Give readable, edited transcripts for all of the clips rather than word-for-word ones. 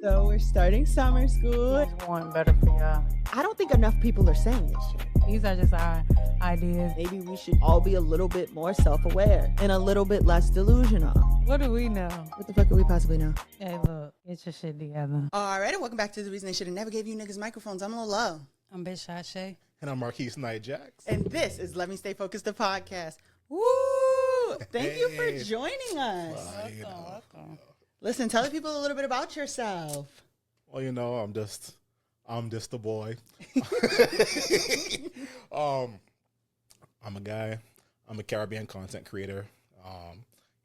So we're starting summer school. Just want better for y'all. I don't think enough people are saying this shit. These are just our ideas. Maybe we should all be a little bit more self-aware and a little bit less delusional. What do we know? What the fuck could we possibly know? Hey, look, get your shit together. All right, and welcome back to The Reason They Should Have Never Gave You Niggas Microphones. I'm a little low. I'm Bitch Shae. And I'm Marquis Knight-Jacks. And this is Let Me Stay Focused, the podcast. Woo! Thank you for joining us. Welcome. Listen, tell the people a little bit about yourself. Well, you know, I'm just the boy. I'm a guy. I'm a Caribbean content creator.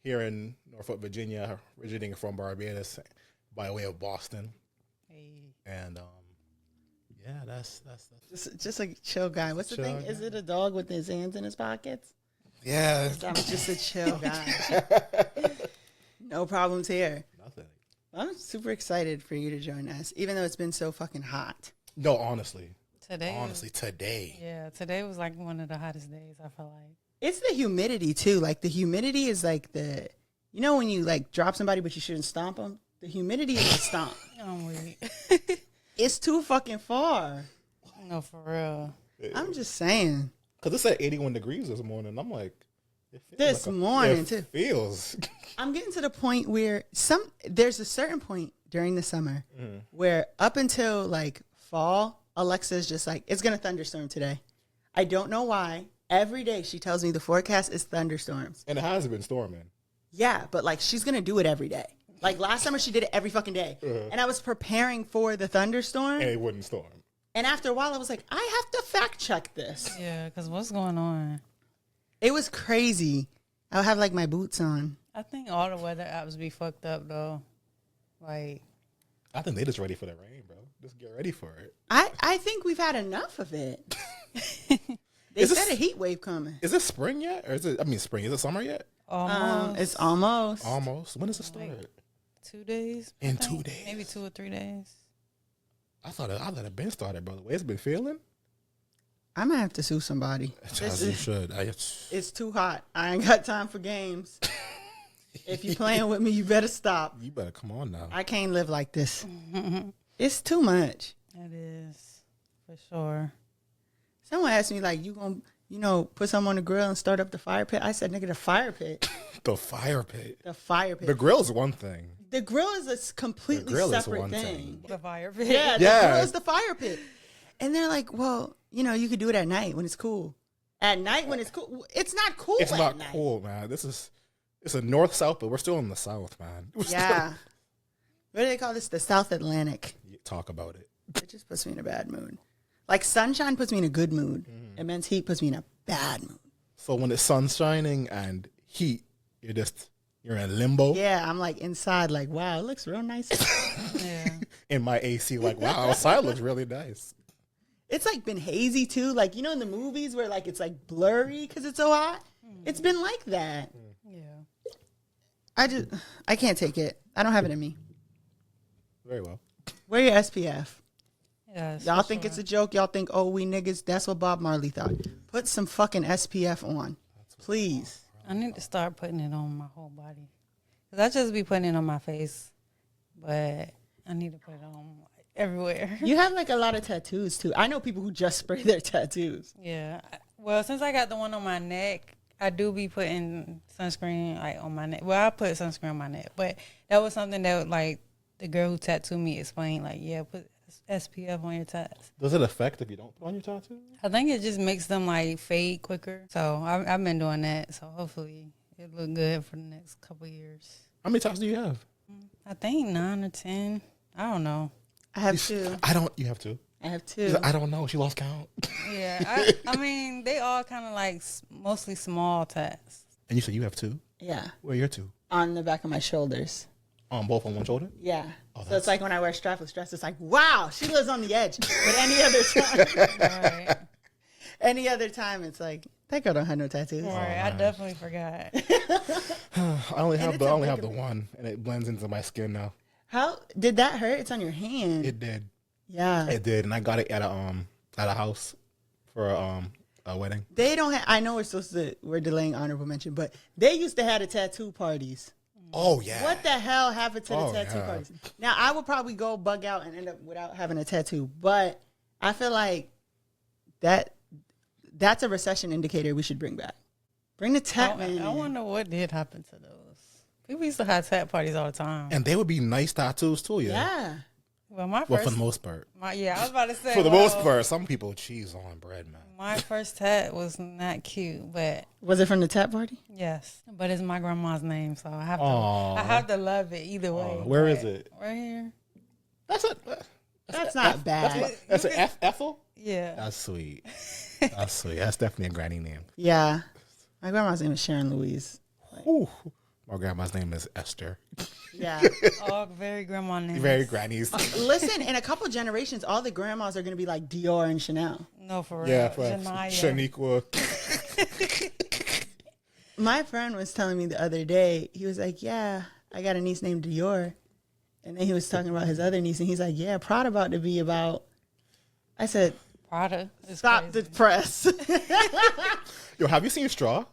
Here in Norfolk, Virginia, originating from Barbados by way of Boston. Hey. And yeah, that's Just a chill guy. What's the Chill thing? guy. Is it a dog with his hands in his pockets? yeah. I'm just a chill guy. No problems here. Nothing. I'm super excited for you to join us, even though it's been so fucking hot. No, honestly. Today Today was like one of the hottest days, I feel like. It's the humidity, too. Like, the humidity is like the... You know when you, like, drop somebody but you shouldn't stomp them? The humidity is a stomp. I'm weak. It's too fucking far. No, for real. I'm just saying. Because it's at 81 degrees this morning. I'm like... it feels This morning, it too. feels... I'm getting to the point where there's a certain point during the summer where up until, like, fall, Alexa's just like, it's going to thunderstorm today. I don't know why. Every day she tells me the forecast is thunderstorms. And it has been storming. Yeah, but, like, she's going to do it every day. Like, last summer she did it every fucking day. And I was preparing for the thunderstorm. And it wouldn't storm. And after a while, I was like, I have to fact check this. Yeah, because what's going on? It was crazy. I'll have, like, my boots on. I think all the weather apps be fucked up, though. Like, I think they just ready for the rain, bro. Just get ready for it. I think we've had enough of it. They Is said this- a heat wave coming. Is it spring yet? Or is it, spring. Is it summer yet? almost It's almost. Almost. When does it start? 2 days. I In think. 2 days. Maybe 2 or 3 days. I thought it had been started, bro. The way it's been feeling. I might have to sue somebody. As you should. It's too hot. I ain't got time for games. If you playing with me, you better stop. You better come on now. I can't live like this. It's too much. It is, for sure. Someone asked me, like, you gonna, put something on the grill and start up the fire pit? I said, nigga, the fire pit. The fire pit. The fire pit. The grill's one thing. The grill is a completely The grill is separate one thing. thing. The fire pit. Yeah, the Yeah. grill is the fire pit. And they're like, well, you could do it at night when it's cool. At night when it's cool. It's not cool It's at not night. cool, man. It's a north-south, but we're still in the south, man. We're Yeah. What do they call this? The South Atlantic. Still, talk about it. It just puts me in a bad mood. Like, sunshine puts me in a good mood. Immense heat puts me in a bad mood. So when the sun's shining and heat, you're in limbo. Yeah, I'm like inside, like, wow, it looks real nice. Yeah. In my AC, like, wow, outside looks really nice. It's like been hazy too. Like, in the movies where like it's like blurry because it's so hot. It's been like that. Yeah. I can't take it. I don't have it in me. Very well. Wear your SPF. Yes, Y'all for think sure. it's a joke. Y'all think, oh, we niggas. That's what Bob Marley thought. Put some fucking SPF on. Please. I need to start putting it on my whole body. Cause I just be putting it on my face, but I need to put it on everywhere. You have like a lot of tattoos too. I know people who just spray their tattoos. Yeah. Well, since I got the one on my neck, I do be putting sunscreen like on my neck. Well, I put sunscreen on my neck, but that was something that like the girl who tattooed me explained. Like, yeah, put SPF on your tats. Does it affect if you don't put on your tattoo? I think it just makes them like fade quicker. So I've been doing that. So hopefully it look good for the next couple years. How many tattoos do you have? I think 9 or 10. I don't know. I have two. You have two? I have She's two. like, I don't know. She lost count. Yeah, I mean, they all kind of like mostly small tats. And you said you have two? Yeah. Where are your two? On the back of my shoulders. Both on one shoulder? Yeah. Oh, So it's like when I wear strapless dress, it's like, wow, she lives on the edge. But any other time, Right. any other time, it's like, that girl don't have no tattoos. Right. I definitely forgot. I only have it's a the big- one, and it blends into my skin now. How did that hurt? It's on your hand. It did. Yeah. It did, and I got it at a house for a wedding. They don't have, I know we're delaying honorable mention, but they used to have the tattoo parties. Oh yeah. What the hell happened to the tattoo yeah. parties? Now, I would probably go bug out and end up without having a tattoo, but I feel like that's a recession indicator we should bring back. Bring the tat man. I wonder what did happen to those. People used to have tat parties all the time. And they would be nice tattoos too, Yeah. Well, for the most part. I was about to say. For the most part, some people cheese on bread, man. My first tat was not cute, but Was it from the tat party? yes, but it's my grandma's name, so I have to love it either way. Where is it? Right here. That's not bad. That's an Ethel? Yeah. That's sweet. That's sweet. That's definitely a granny name. Yeah. My grandma's name is Sharon Louise. Ooh. My grandma's name is Esther. Yeah. All very grandma names. Very grannies. Listen, in a couple generations, all the grandmas are going to be like Dior and Chanel. No, for real. Yeah, Shaniqua. Shaniqua. My friend was telling me the other day, he was like, yeah, I got a niece named Dior. And then he was talking about his other niece, and he's like, yeah, Prada about to be about. I said, Prada. stop the press. Yo, have you seen Straw?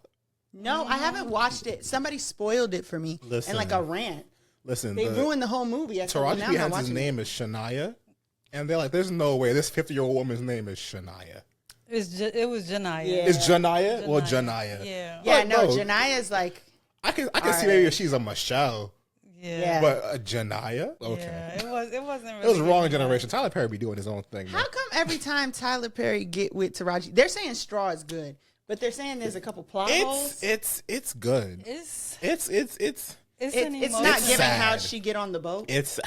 No, I haven't watched it. Somebody spoiled it for me. Listen. And like a rant. Listen, They ruined the whole movie. I said, well, Taraji now P. I'm not Henson's watching name is Shania. And they're like, there's no way this 50-year-old woman's name is Shania. It was Janaya. Yeah. Is Janaya or Janaya? Yeah. Yeah, Like, no, no. Jania's like, I can All see maybe right. if she's a Michelle, Yeah. but a Janaya? Okay. Yeah, it wasn't really It was the wrong good. generation. Tyler Perry be doing his own thing. how Man. come every time Tyler Perry get with Taraji, they're saying Straw is good, but they're saying there's a couple plot holes. It's good. It's It's It's an not emotion. It's giving how sad. she get on the boat. it's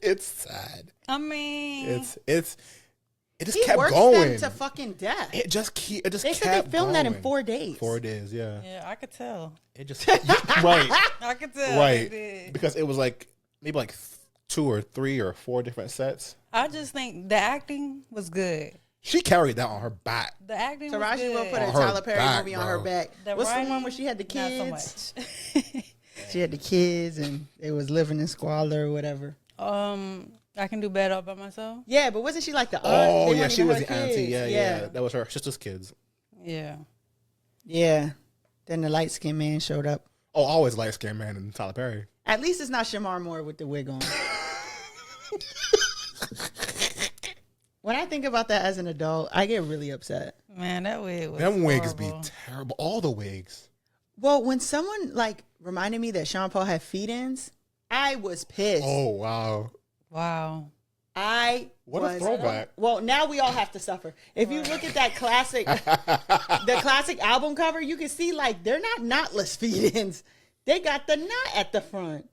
it's sad. I mean, It just He kept works going. them to fucking death. It just They said kept they filmed that in going. 4 days. 4 days, yeah. yeah, I could tell. It just right, I could tell. right. They did. Because it was like maybe like 2 or 3 or 4 different sets. I just think the acting was good. She carried that on her back. The acting was Taraji good. will put a On her Tyler Perry back, movie on her bro. back. The What's the writing, one where she had the not kids? so much. She had the kids and they was living in squalor or whatever. I can do bad all by myself. Yeah, but wasn't she like the aunt? Oh They yeah, weren't she even was her the auntie. kids. Yeah. That was her sister's kids. Yeah. Yeah. Then the light skinned man showed up. Oh, always light skinned man and Tyler Perry. At least it's not Shamar Moore with the wig on. When I think about that as an adult, I get really upset. Man, that wig was Them wigs be horrible. terrible. All the wigs. Well, when someone like reminded me that Sean Paul had feed-ins, I was pissed. Oh wow. Wow. What a throwback. Well, now we all have to suffer. If you look at that classic, the classic album cover, you can see like they're not knotless feed-ins. They got the knot at the front.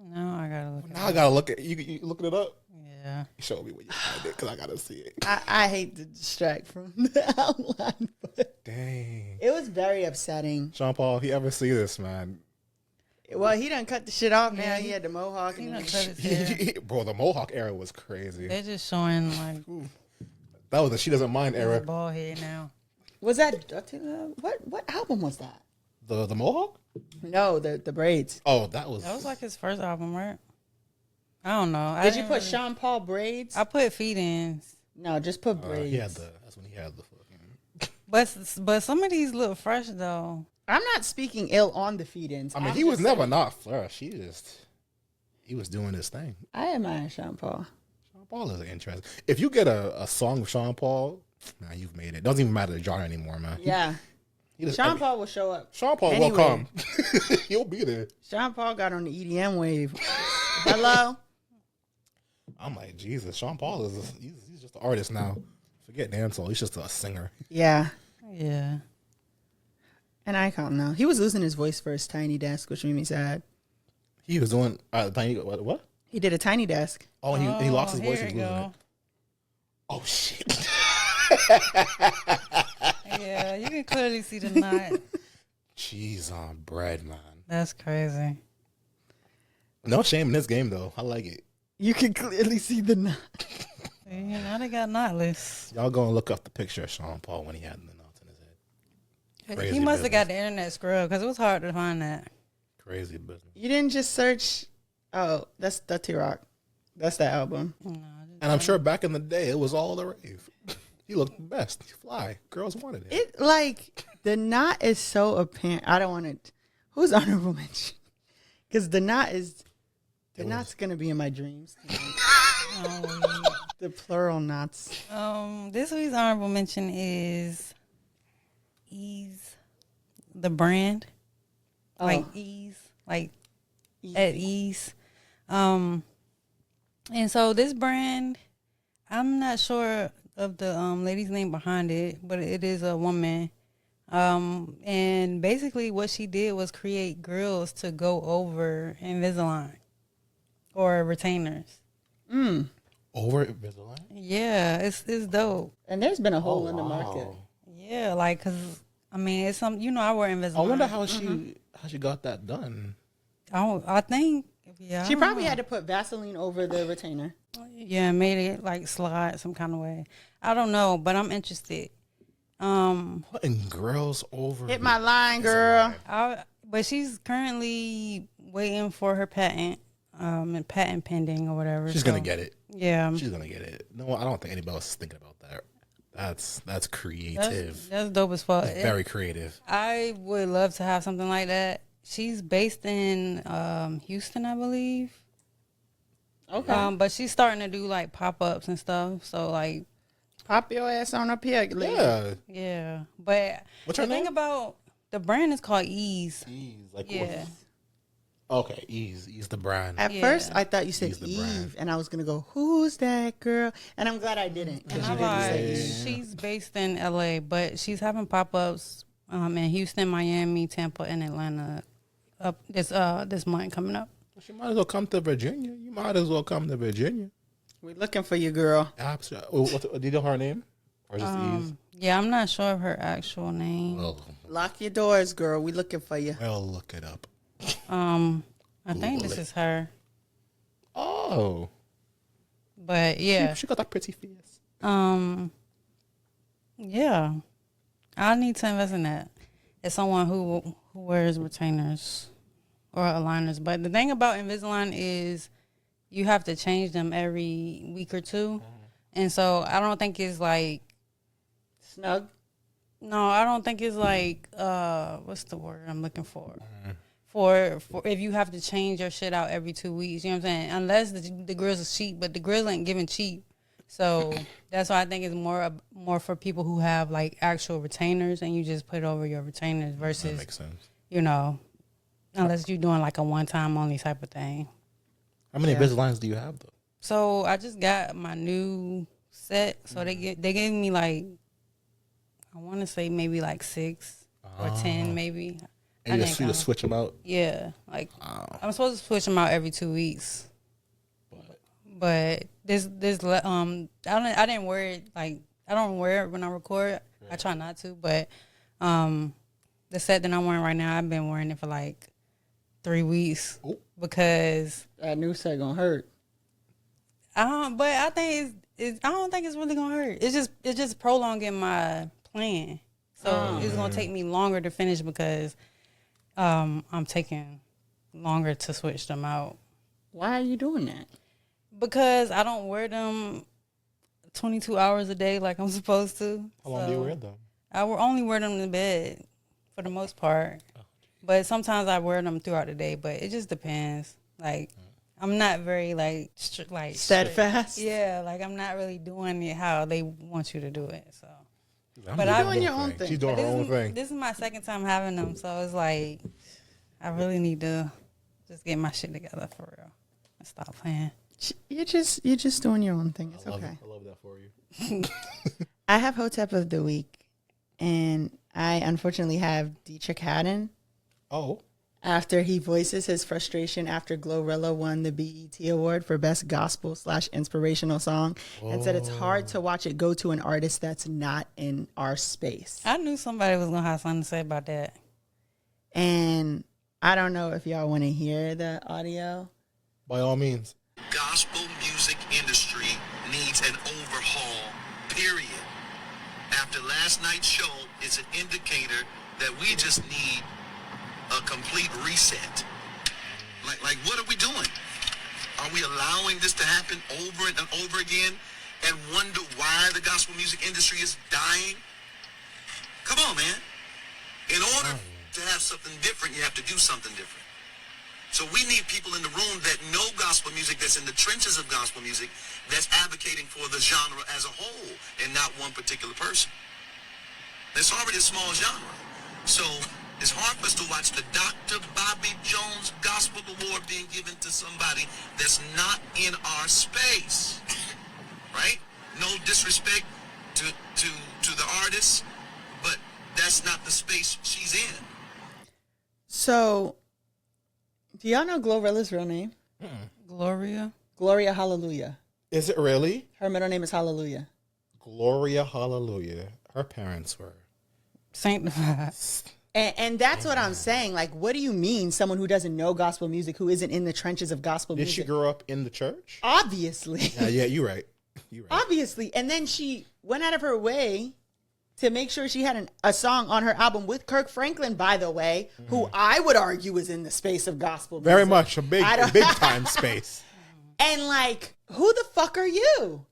No, I gotta look. Now I gotta look at you looking it up. Yeah. Show me when you find it because I gotta see it. I hate to distract from the outline, but Dang. it was very upsetting. Sean Paul, if you ever see this, man. Well, he done cut the shit off now. Yeah, He had the mohawk. He And done the- cut his hair. Bro, the Mohawk era was crazy. They're just showing like That was the She Doesn't Mind his era. bald head now. Was that what album was that? The Mohawk? No, the braids. Oh, that was. That was like his first album, right? I don't know. Did you put Sean Paul braids? I put feed-ins, No, just put braids. he had the. That's when he had the fucking. but some of these look fresh though. I'm not speaking ill on the feed-ins. I mean, I'm he was just never saying, not fresh. He was doing his thing. I admire Sean Paul. Sean Paul is interesting. If you get a song with Sean Paul, man, you've made it. Doesn't even matter the genre anymore, man. Yeah, He just, Sean Paul will show up. Sean Paul Anyway. will come. He'll be there. Sean Paul got on the EDM wave. Hello. I'm like, Jesus, Sean Paul he's just an artist now. Forget dancehall. He's just a singer. Yeah, Yeah. an icon now. He was losing his voice for his Tiny Desk, which made me sad. He was doing tiny what? He did a Tiny Desk. Oh, and he lost his voice. Here He we was losing go. it. Oh shit. Yeah, you can clearly see the knot. Cheese on bread, man. That's crazy. No shame in this game though. I like it. You can clearly see the knot. See, now they got knotless. Y'all go and look up the picture of Sean Paul when he had the knots in his head. Crazy He must have got business. the internet scrubbed because it was hard to find that. Crazy business. You didn't just search. Oh, that's Dirty Rock. That's that album. No, And I'm sure back in the day it was all the rave. He looked the best. Fly. Girls wanted it. It like the knot is so apparent. I don't want to. Who's honorable mention? Because the knot's gonna be in my dreams. The plural knots. This week's honorable mention is Ease, the brand. Like ease, like easy. At ease. And so this brand, I'm not sure of the lady's name behind it, but it is a woman. And basically what she did was create grills to go over Invisalign or retainers. Over Invisalign? Yeah, it's dope. And there's been a hole in the market. Yeah, like, cause I mean, it's some, I wear Invisalign. I wonder how she got that done. I think, yeah. She probably had to put Vaseline over the retainer. Yeah, made it like slide some kind of way. I don't know, but I'm interested. Putting grills over. Hit my line, girl. But she's currently waiting for her patent, and patent pending or whatever. She's gonna get it. Yeah, she's gonna get it. No, I don't think anybody else is thinking about that. That's creative. That's dope as fuck. Very creative. I would love to have something like that. She's based in Houston, I believe. Okay. But she's starting to do like pop-ups and stuff. So like, pop your ass on up here, lady. Yeah. Yeah. But what's her name? The thing about the brand is called Ease. Ease. Like yeah. Okay, Ease. Ease the brand. At first, I thought you said Eve, and I was going to go, who's that girl? And I'm glad I didn't. And I lied. She's based in L.A., but she's having pop-ups in Houston, Miami, Tampa, and Atlanta up this month coming up. She might as well come to Virginia. You might as well come to Virginia. We're looking for you, girl. Absolutely. Do you know her name? Or just Ease? Yeah, I'm not sure of her actual name. Well, lock your doors, girl. We looking for you. I'll look it up. I think this is her. Oh. But yeah. She got that pretty face. Yeah. I need to invest in that. As someone who wears retainers or aligners. But the thing about Invisalign is you have to change them every week or two. And so I don't think it's like snug. No, I don't think it's like what's the word I'm looking for? For if you have to change your shit out every 2 weeks, you know what I'm saying? Unless the grills are cheap, but the grills ain't giving cheap. So that's why I think it's more for people who have like actual retainers and you just put it over your retainers versus, that makes sense. Unless you're doing like a one-time only type of thing. How many Invisaligns do you have though? So I just got my new set. So they gave me like, I want to say maybe like 6 or 10 maybe. And you just switch them out? Yeah. Like, I'm supposed to switch them out every 2 weeks. But this I didn't wear it, like, I don't wear it when I record. Right. I try not to, but the set that I'm wearing right now, I've been wearing it for like 3 weeks. Ooh. Because that new set gonna hurt. But I think I don't think it's really gonna hurt. It's just prolonging my plan. So it's gonna take me longer to finish because I'm taking longer to switch them out. Why are you doing that? Because I don't wear them 22 hours a day like I'm supposed to. How long do you wear them? I only wear them in bed for the most part. But sometimes I wear them throughout the day, but it just depends. Like, I'm not very, like steadfast? Strict. Yeah, like, I'm not really doing it how they want you to do it, so. But I'm doing your own thing. She's doing her own thing. This is my second time having them, so it's like, I really need to just get my shit together for real and stop playing. You're just doing your own thing. It's okay. I love that for you. I have Hotep of the Week, and I unfortunately have Dietrich Haddon. Oh. After he voices his frustration after Glorilla won the BET Award for Best Gospel/Inspirational Song and said it's hard to watch it go to an artist that's not in our space. I knew somebody was going to have something to say about that. And I don't know if y'all want to hear the audio. By all means. Gospel music industry needs an overhaul, period. After last night's show, it's an indicator that we just need a complete reset. Like what are we doing? Are we allowing this to happen over and over again and wonder why the gospel music industry is dying? Come on, man. In order to have something different, you have to do something different. So we need people in the room that know gospel music, that's in the trenches of gospel music, that's advocating for the genre as a whole and not one particular person. It's already a small genre. So it's hard for us to watch the Dr. Bobby Jones Gospel Award being given to somebody that's not in our space, right? No disrespect to the artist, but that's not the space she's in. So, do y'all know Glorilla's real name? Gloria. Gloria Hallelujah. Is it really? Her middle name is Hallelujah. Gloria Hallelujah. Her parents were Sanctified. And that's what I'm saying. Like, what do you mean someone who doesn't know gospel music, who isn't in the trenches of gospel Did music? she grow up in the church? Obviously. Yeah, you're right. You're right. Obviously. And then she went out of her way to make sure she had a song on her album with Kirk Franklin, by the way, who I would argue is in the space of gospel music. Very much a big time space. And like, who the fuck are you?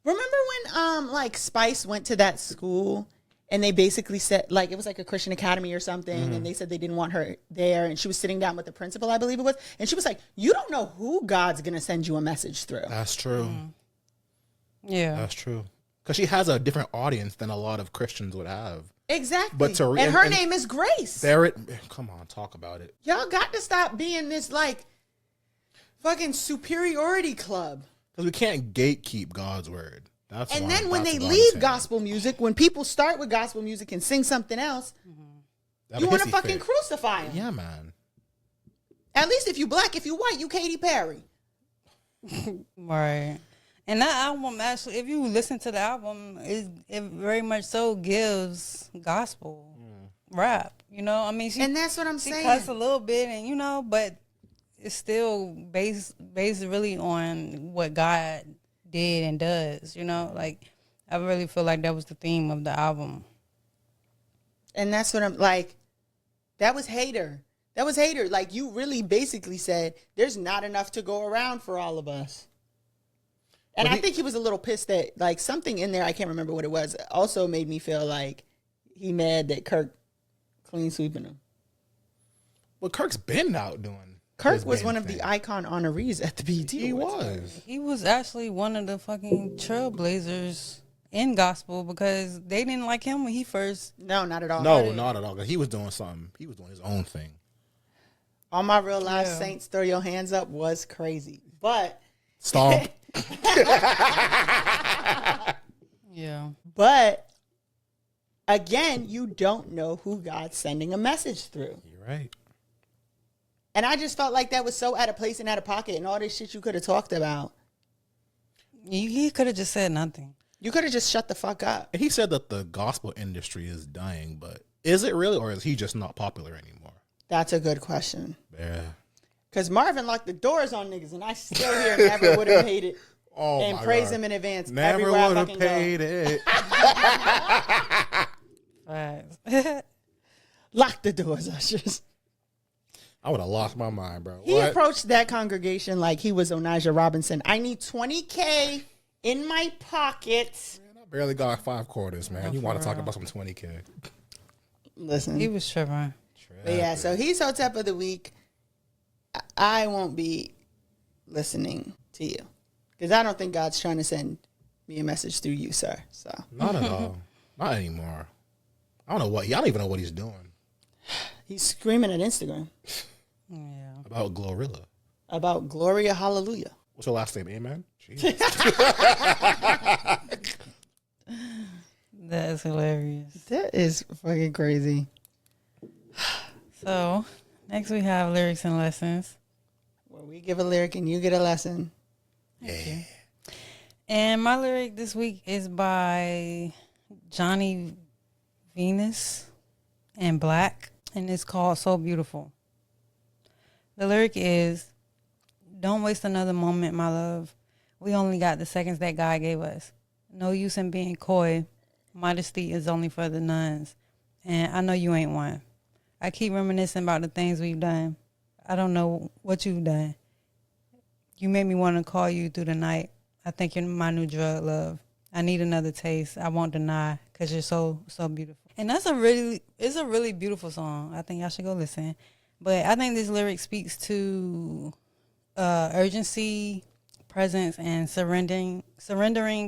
Remember when like Spice went to that school and they basically said, like, it was like a Christian academy or something, and they said they didn't want her there, and she was sitting down with the principal, I believe it was, and she was like, you don't know who God's gonna send you a message through. That's true. Yeah. That's true. Because she has a different audience than a lot of Christians would have. Exactly. But and her name is Grace. Come on, talk about it. Y'all got to stop being this like fucking superiority club. Because we can't gatekeep God's word. And then when they leave gospel music, when people start with gospel music and sing something else, you want to fucking crucify them. Yeah, man. At least if you black, if you white, you Katy Perry. Right. And that album, actually, if you listen to the album, it very much so gives gospel rap. You know, I mean, and that's what I'm she saying. cuts a little bit, and you know, but it's still based really on what God did and does. You know, like I really feel like that was the theme of the album. And that's what I'm like. That was hater. That was hater. Like, you really basically said there's not enough to go around for all of us. And I think he was a little pissed that, like, something in there, I can't remember what it was, also made me feel like he mad that Kirk clean sweeping him. Well, Kirk's been out doing. Kirk was one of the icon honorees at the BET. He was. He was actually one of the fucking trailblazers in gospel because they didn't like him when he first. No, not at all. No, not at all. 'Cause he was doing something. He was doing his own thing. All my real life saints, throw your hands up was crazy. But. Stomp. Yeah. But again, you don't know who God's sending a message through. You're right. And I just felt like that was so out of place and out of pocket, and all this shit you could have talked about. He could have just said nothing. You could have just shut the fuck up. And he said that the gospel industry is dying, but is it really, or is he just not popular anymore? That's a good question. Yeah. Because Marvin locked the doors on niggas, and I still hear never would have paid it. Oh, and my praise God. him in advance. Never would have paid it. Right. Lock the doors, ushers. I would have lost my mind, bro. He approached that congregation like he was Onijah Robinson. I need $20K in my pocket. Man, I barely got 5 quarters, man. You want to talk about some $20K? Listen. He was tripping. But yeah, so he's Hotep of the Week. I won't be listening to you. Because I don't think God's trying to send me a message through you, sir. So Not at all. Not anymore. I don't know what. I don't even know what he's doing. He's screaming at Instagram. Yeah. About Glorilla. About Gloria Hallelujah. What's your last name? Amen? Jesus. That is hilarious. That is fucking crazy. So, next we have lyrics and lessons. Where we give a lyric and you get a lesson. Yeah. And my lyric this week is by Johnny Venus and Black, and it's called So Beautiful. The lyric is, don't waste another moment, my love. We only got the seconds that God gave us. No use in being coy. Modesty is only for the nuns. And I know you ain't one. I keep reminiscing about the things we've done. I don't know what you've done. You made me want to call you through the night. I think you're my new drug, love. I need another taste. I won't deny because you're so, so beautiful. And it's a really beautiful song. I think y'all should go listen. But I think this lyric speaks to urgency, presence, and surrendering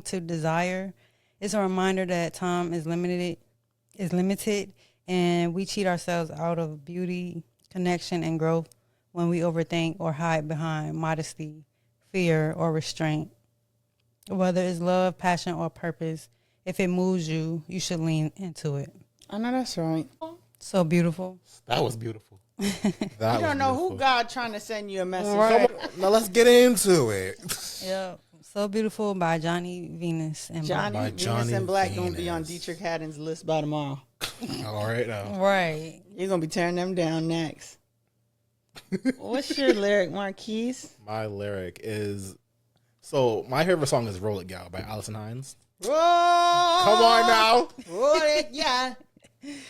to desire. It's a reminder that time is limited, and we cheat ourselves out of beauty, connection, and growth when we overthink or hide behind modesty, fear, or restraint. Whether it's love, passion, or purpose, if it moves you, you should lean into it. I know that's right. So beautiful. That was beautiful. You don't know who God trying to send you a message. Right. Now let's get into it. Yeah. So Beautiful by Johnny Venus and Johnny Venus and Black gonna be on Dietrich Haddon's list by tomorrow. All right now. Right. You're gonna be tearing them down next. What's your lyric, Marquis? My lyric is my favorite song is "Roll It, Gal" by Allison Hines. Roll, Come on now, roll it, yeah.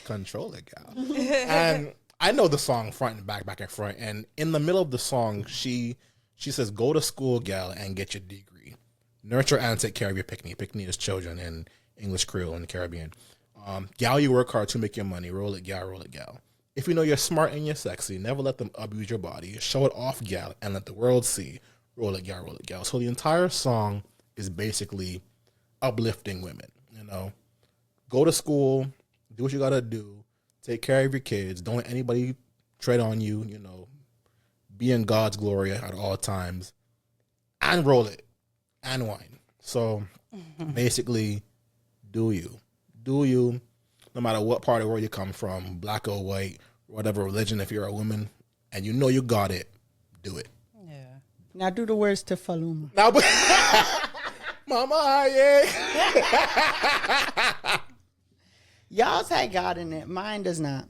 control it, gal. And I know the song front and back and front. And in the middle of the song, she says, "Go to school, gal, and get your degree. Nurture and take care of your picnic." Picnic is children in English Creole in the Caribbean. Gal, you work hard to make your money. Roll it, gal, roll it, gal. If you know you're smart and you're sexy, never let them abuse your body. Show it off, gal, and let the world see. Roll it, gal, roll it, gal. So the entire song is basically uplifting women. You know, go to school, do what you gotta do, take care of your kids. Don't let anybody tread on you. You know, be in God's glory at all times, and roll it and wine. So basically, do you, no matter what part of the world you come from, black or white, whatever religion. If you're a woman and you know you got it, do it. Yeah. Now do the words to Faluma. Now, Mama, yeah. Y'all's had God in it. Mine does not.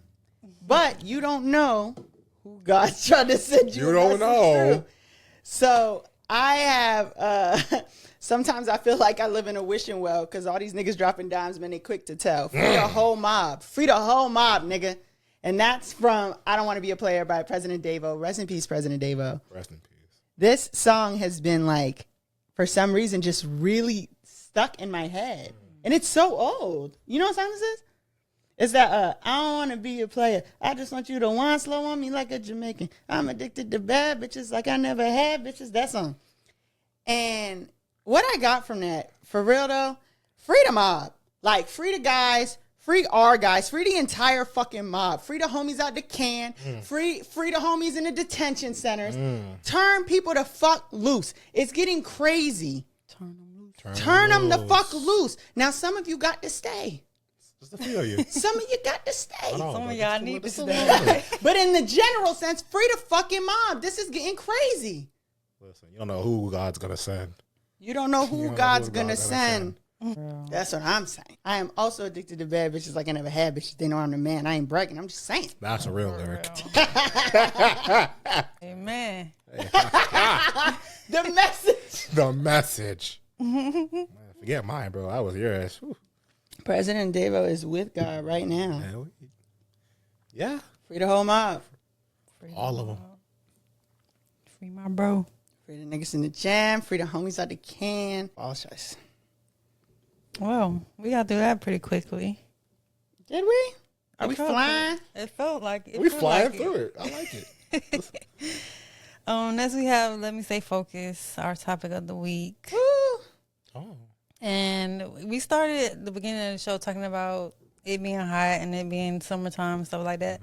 But you don't know who God's trying to send you. You don't know. Through. So I have, sometimes I feel like I live in a wishing well because all these niggas dropping dimes, man, they quick to tell. Free the whole mob. Free the whole mob, nigga. And that's from I Don't Want to Be a Player by President Davo. Rest in peace, President Davo. Rest in peace. This song has been like, for some reason, just really stuck in my head. And it's so old. You know what song this is? It's that, I don't want to be a player. I just want you to wine slow on me like a Jamaican. I'm addicted to bad bitches like I never had bitches. That song. And what I got from that, for real though, free the mob. Like, free the guys, free our guys, free the entire fucking mob. Free the homies out the can. Free the homies in the detention centers. Turn people the fuck loose. It's getting crazy. Turn them loose. Turn them the fuck loose. Now, some of you got to stay. Just a few of you. Some of you got to stay. Some of y'all need to stay. But in the general sense, free the fucking mob. This is getting crazy. Listen, you don't know who God's going to send. You don't know who God's going to send. That's what I'm saying. I am also addicted to bad bitches like I never had bitches. They know I'm the man. I ain't bragging. I'm just saying. That's a real lyric. Amen. The message. The message. Man, forget mine, bro. I was yours. Whew. President Davo is with God right now. Yeah. Free the whole mob. All of them. Free my bro. Free the niggas in the jam. Free the homies out the can. Apologize. Well, we got through that pretty quickly. Did we? Are It we felt flying? It felt like it. We felt flying like through it. I like it. Next we have Let Me Stay Focused, our topic of the week. Woo. Oh. And we started at the beginning of the show talking about it being hot and it being summertime, stuff like that.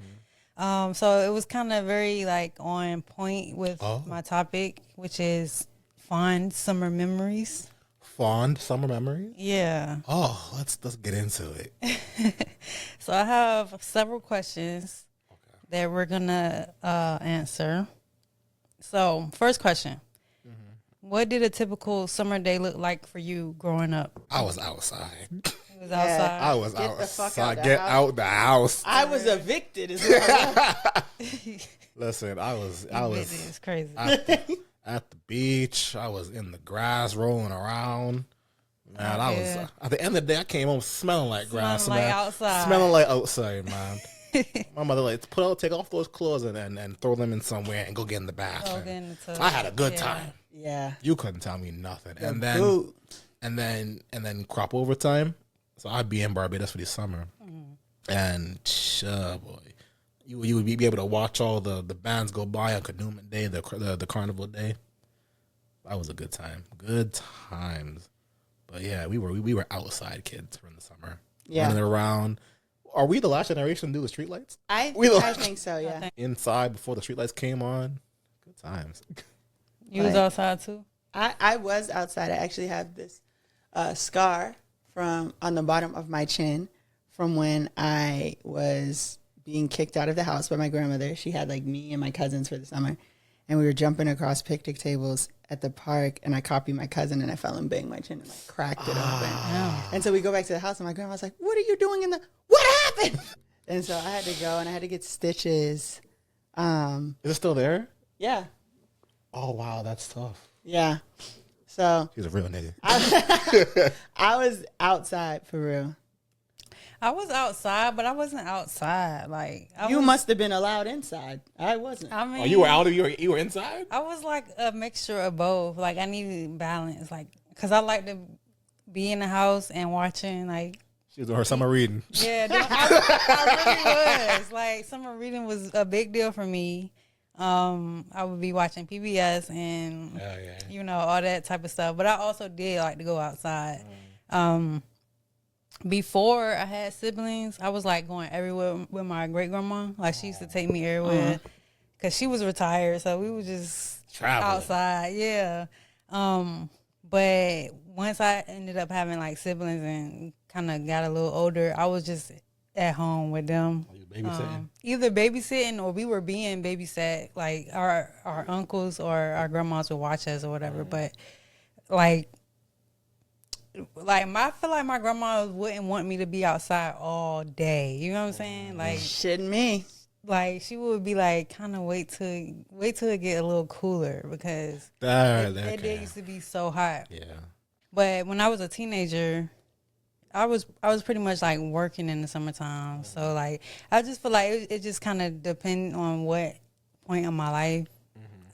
So it was kind of very like on point with my topic, which is fond summer memories. Fond summer memories? Yeah. Oh, let's get into it. So I have several questions that we're gonna answer. So first question. What did a typical summer day look like for you growing up? I was outside. It was outside. I was Get the fuck out outside. the Get house. out the house. I was evicted as well. Listen, I was It's crazy. at the beach. I was in the grass rolling around. Man, I was at the end of the day. I came home smelling like grass, Smelling like man. outside. Smelling like outside, man. My mother like take off those clothes and throw them in somewhere and go get in the bath. Go get in the tub. I had a good Yeah. time. Yeah. You couldn't tell me nothing. And Boot. then crop over time. So I'd be in Barbados for the summer. And boy, you would be able to watch all the bands go by on Canoeman Day, the Carnival Day. That was a good time. Good times. But yeah, we were outside kids from the summer, running around. Are we the last generation to do the streetlights? I think so. Yeah. Inside before the streetlights came on. Good times. You was outside too? I was outside. I actually have this scar on the bottom of my chin from when I was being kicked out of the house by my grandmother. She had like me and my cousins for the summer, and we were jumping across picnic tables at the park, and I copied my cousin, and I fell and banged my chin and like cracked it open. And so we go back to the house, and my grandma was like, "What are you doing what happened?" And so I had to go, and I had to get stitches. Is it still there? Yeah. Oh wow, that's tough. Yeah. So He's a real nigga. I was outside for real. I was outside, but I wasn't outside. Like You must have been allowed inside. I wasn't. I mean, Oh, you were out of you were inside? I was like a mixture of both. Like I needed balance, like because I like to be in the house and watching. Like She was doing her summer reading. yeah, I really was. Like summer reading was a big deal for me. I would be watching PBS and you know all that type of stuff. But I also did like to go outside. Before I had siblings, I was like going everywhere with my great grandma. Like she used to take me everywhere because she was retired, so we would just Travel outside. Yeah. But once I ended up having like siblings and kind of got a little older, I was just at home with them. Babysitting? Either babysitting or we were being babysat. Like our uncles or our grandmas would watch us or whatever. But like I feel like my grandma wouldn't want me to be outside all day. You know what I'm saying? Like Shitting me. Like she would be like, kind of wait till it get a little cooler because it did used to be so hot. Yeah. But when I was a teenager, I was pretty much like working in the summertime. So like I just feel like it just kind of depended on what point of my life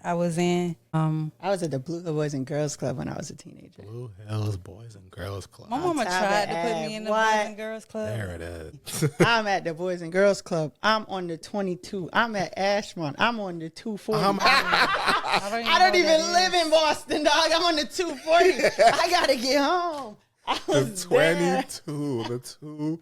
I was in. I was at the Blue Hill Boys and Girls Club when I was a teenager. Blue Hills Boys and Girls Club. My mama tried to put me in the Boys and Girls Club. There it is. I'm at the Boys and Girls Club. I'm on the 22. I'm at Ashmont. I'm on the 240. I don't even live in Boston, dog. I'm on the 240. I gotta get home. The 22,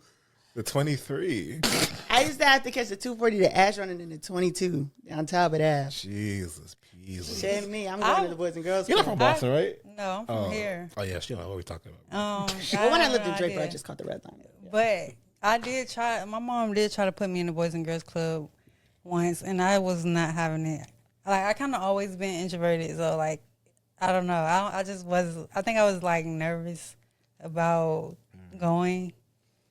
the 23. I used to have to catch the 240 to Ashmont and then the 22 on top of that. Jesus, Jesus. Shit me. I'm going to the Boys and Girls You're not Club. from Boston, right? No, I'm from here. Oh, yeah, she don't know what we're talking about. Well, when I lived in Draper, I just caught the red line. But I did try. My mom did try to put me in the Boys and Girls Club once, and I was not having it. Like I kind of always been introverted, so like I don't know. I think I was like nervous about going.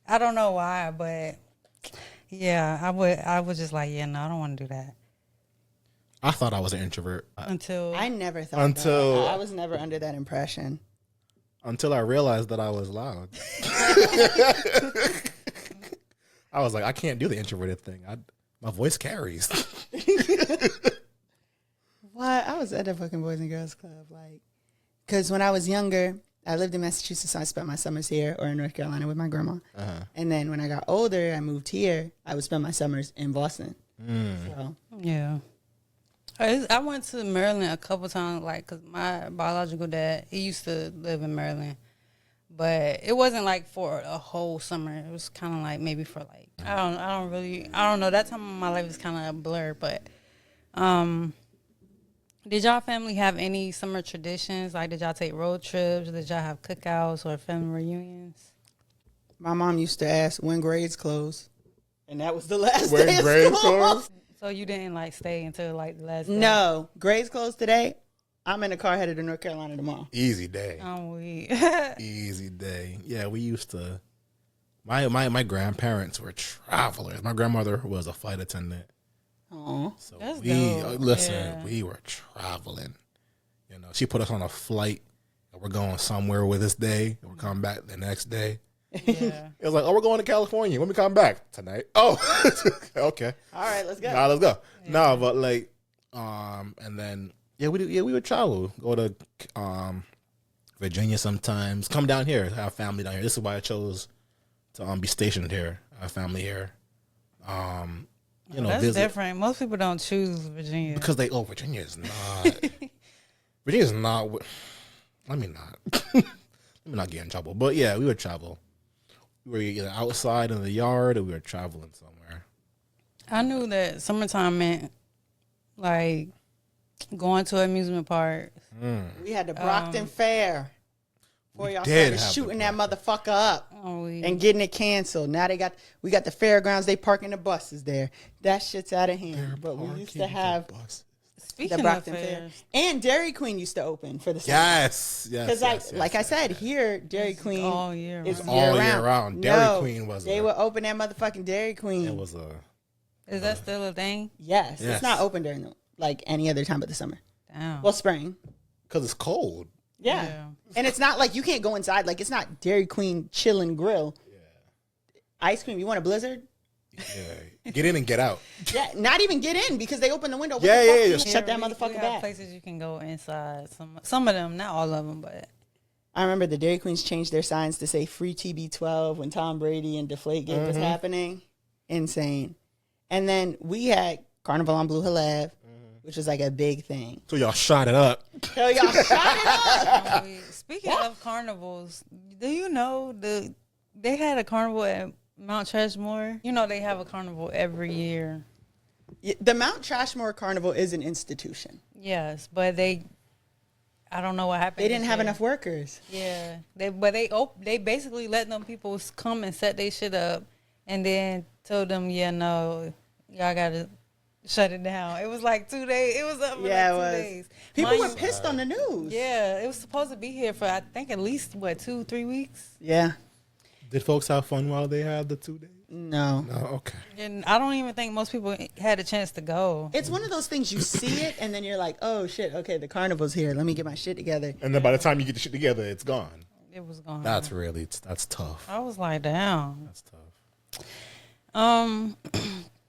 I don't know why, but yeah, I was just like, yeah, no, I don't want to do that. I thought I was an introvert Until I never thought that. I was never under that impression. Until I realized that I was loud. I was like, I can't do the introverted thing. My voice carries. What? I was at the fucking Boys and Girls Club, like, because when I was younger, I lived in Massachusetts, so I spent my summers here or in North Carolina with my grandma. And then when I got older, I moved here. I would spend my summers in Boston. So. yeah. I went to Maryland a couple times, like, because my biological dad, he used to live in Maryland. But it wasn't, like, for a whole summer. It was kind of, like, maybe for, like, I don't know. That time of my life was kind of a blur. But did y'all family have any summer traditions? Like, did y'all take road trips? Did y'all have cookouts or family reunions? My mom used to ask when grades close. And that was the last When day of grades school. close? So you didn't, like, stay until, like, the last day? No. Grades closed today. I'm in the car headed to North Carolina tomorrow. Easy day. I'm weak. Easy day. Yeah, we used to. My grandparents were travelers. My grandmother was a flight attendant. Oh, So That's we dope. we were traveling. You know, she put us on a flight and we're going somewhere with this day and we're coming back the next day. Yeah. It was like, oh, we're going to California. When we come back tonight. Oh, okay. all right, let's go. Nah, let's go. Yeah. No, but like, and then we would travel, go to Virginia sometimes, come down here, have family down here. This is why I chose to be stationed here family here. That's different. Most people don't choose Virginia because Virginia is not. Virginia is not. Let me not. Let me not get in trouble. But yeah, we would travel. We were either outside in the yard or we were traveling somewhere. I knew that summertime meant like going to an amusement park. We had the Brockton Fair. Before y'all did started have shooting that motherfucker up Oh, and getting it canceled. Now we got the fairgrounds. They parking the buses there. That shit's out of hand. But we used to have Speaking the Brockton of Fair, fairs, and Dairy Queen used to open for the summer. Yes. Because I said, here Dairy Queen all year is round. all year round. Dairy Queen was. They would open that motherfucking Dairy Queen. It was Is that still a thing? Yes, Yes. it's not open during any other time but the summer. Damn. Well, spring. because it's cold. Yeah. And it's not like you can't go inside. Like, it's not Dairy Queen chill and grill. Yeah. Ice cream. You want a blizzard? Yeah. Get in and get out. Yeah. Not even get in because they open the window. What Yeah, the fuck? yeah, You yeah. shut that we motherfucker have back. places you can go inside. Some of them, not all of them, but I remember the Dairy Queens changed their signs to say free TB12 when Tom Brady and Deflategate was happening. Insane. And then we had Carnival on Blue Hill Ave, which was like a big thing. So y'all shot it up. Hell, y'all shot it up. speaking of carnivals, do you know they had a carnival at Mount Trashmore? You know they have a carnival every year. The Mount Trashmore Carnival is an institution. Yes, but I don't know what happened. They didn't this have year. enough workers. Yeah, they basically let them people come and set their shit up, and then told them, yeah, no, y'all gotta shut it down. It was like 2 days. It was up for Yeah, like it 2 was. days. People Mind were you- pissed on the news. Yeah, it was supposed to be here for I think at least 2-3 weeks. Yeah. Did folks have fun while they had the 2 days? No. No, okay. And I don't even think most people had a chance to go. It's one of those things you see it and then you're like, oh shit, okay, the carnival's here. Let me get my shit together. And then by the time you get the shit together, it's gone. It was gone. That's tough. I was like, damn. That's tough.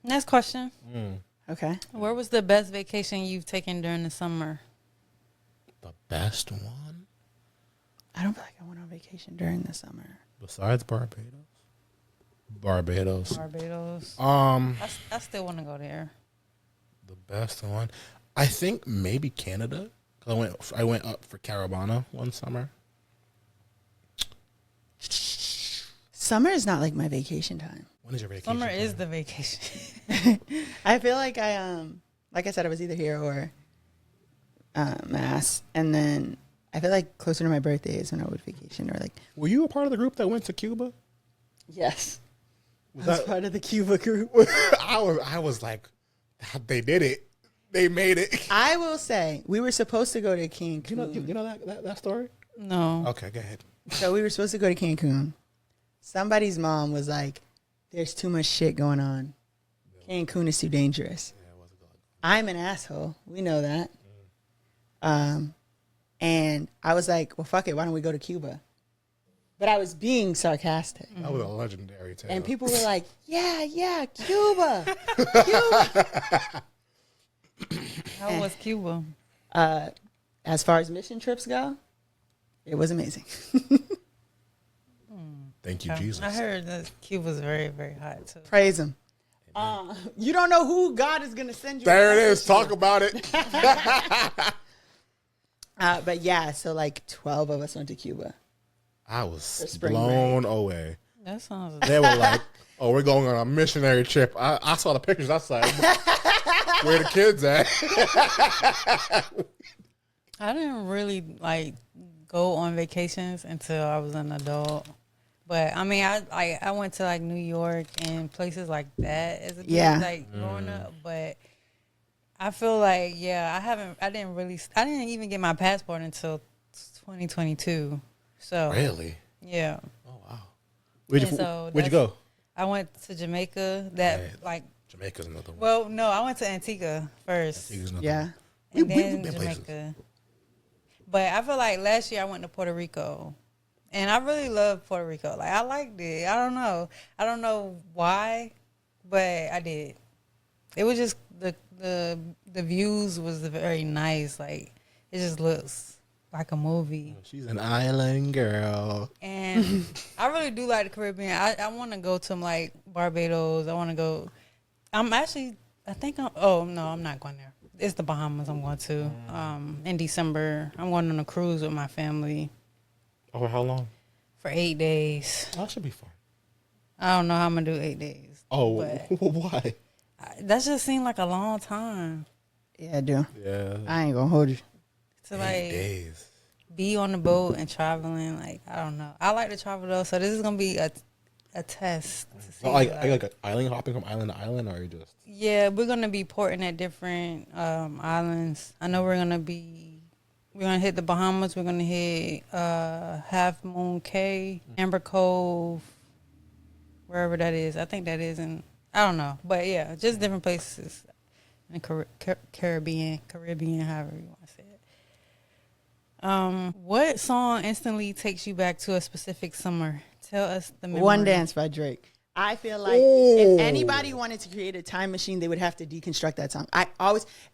Next question. Okay. Where was the best vacation you've taken during the summer? The best one I don't feel like I went on vacation during the summer. besides Barbados. Barbados. I still want to go there. The best one, I think maybe Canada. 'Cause I went up for Caravana one summer. Summer is not like my vacation time. When is your vacation? Summer time? is the vacation. I feel like like I said, I was either here or Mass. And then I feel like closer to my birthday is when I would vacation or like. Were you a part of the group that went to Cuba? Yes. Was I was that- part of the Cuba group. I was like, they did it. They made it. I will say, we were supposed to go to Cancun. You know that story? No. Okay, go ahead. So we were supposed to go to Cancun. Somebody's mom was like, there's too much shit going on. Cancun is too dangerous. I'm an asshole. We know that. And I was like, well, fuck it. Why don't we go to Cuba? But I was being sarcastic. That was a legendary tale. And people were like, yeah, Cuba. Cuba. How was Cuba? As far as mission trips go, it was amazing. Thank you, Jesus. I heard that Cuba's very, very hot too. Praise him. You don't know who God is going to send you. There it is. Talk about it. But yeah, so like 12 of us went to Cuba. I was spring blown away. That sounds. They were like, "Oh, we're going on a missionary trip." I saw the pictures outside. Where the kids at? I didn't really like go on vacations until I was an adult. But I mean, I went to like New York and places like that as a kid, Yeah. like growing up. But I feel like I didn't even get my passport until 2022. So Really? yeah, Oh wow. Where'd you go? I went to Jamaica. That Right. like, Jamaica's another one. well, no, I went to Antigua first. Antigua's another Yeah. one. And We've then been places. Jamaica. But I feel like last year I went to Puerto Rico. And I really love Puerto Rico. Like, I liked it. I don't know why, but I did. It was just the views was very nice. Like, it just looks like a movie. She's an island girl. And I really do like the Caribbean. I want to go to like Barbados. I want to go. I'm actually. I think I'm. Oh no, I'm not going there. It's the Bahamas. I'm going to. In December, I'm going on a cruise with my family. Oh, how long? For 8 days. Oh, that should be fun. I don't know how I'm gonna do 8 days. Oh, but why? that just seemed like a long time. Yeah, I do. Yeah. I ain't gonna hold you. To 8 like days. be on the boat and traveling. Like I don't know. I like to travel though, so this is gonna be a test. To see Are you like island hopping from island to island, or are you just? Yeah, we're gonna be porting at different islands. I know we're gonna hit the Bahamas. We're gonna hit Half Moon Cay, Amber Cove, wherever that is. I think that is in. I don't know, but yeah, just different places in the Caribbean, however you want to say it. What song instantly takes you back to a specific summer? Tell us the memory. One Dance by Drake. I feel like if anybody wanted to create a time machine, they would have to deconstruct that song.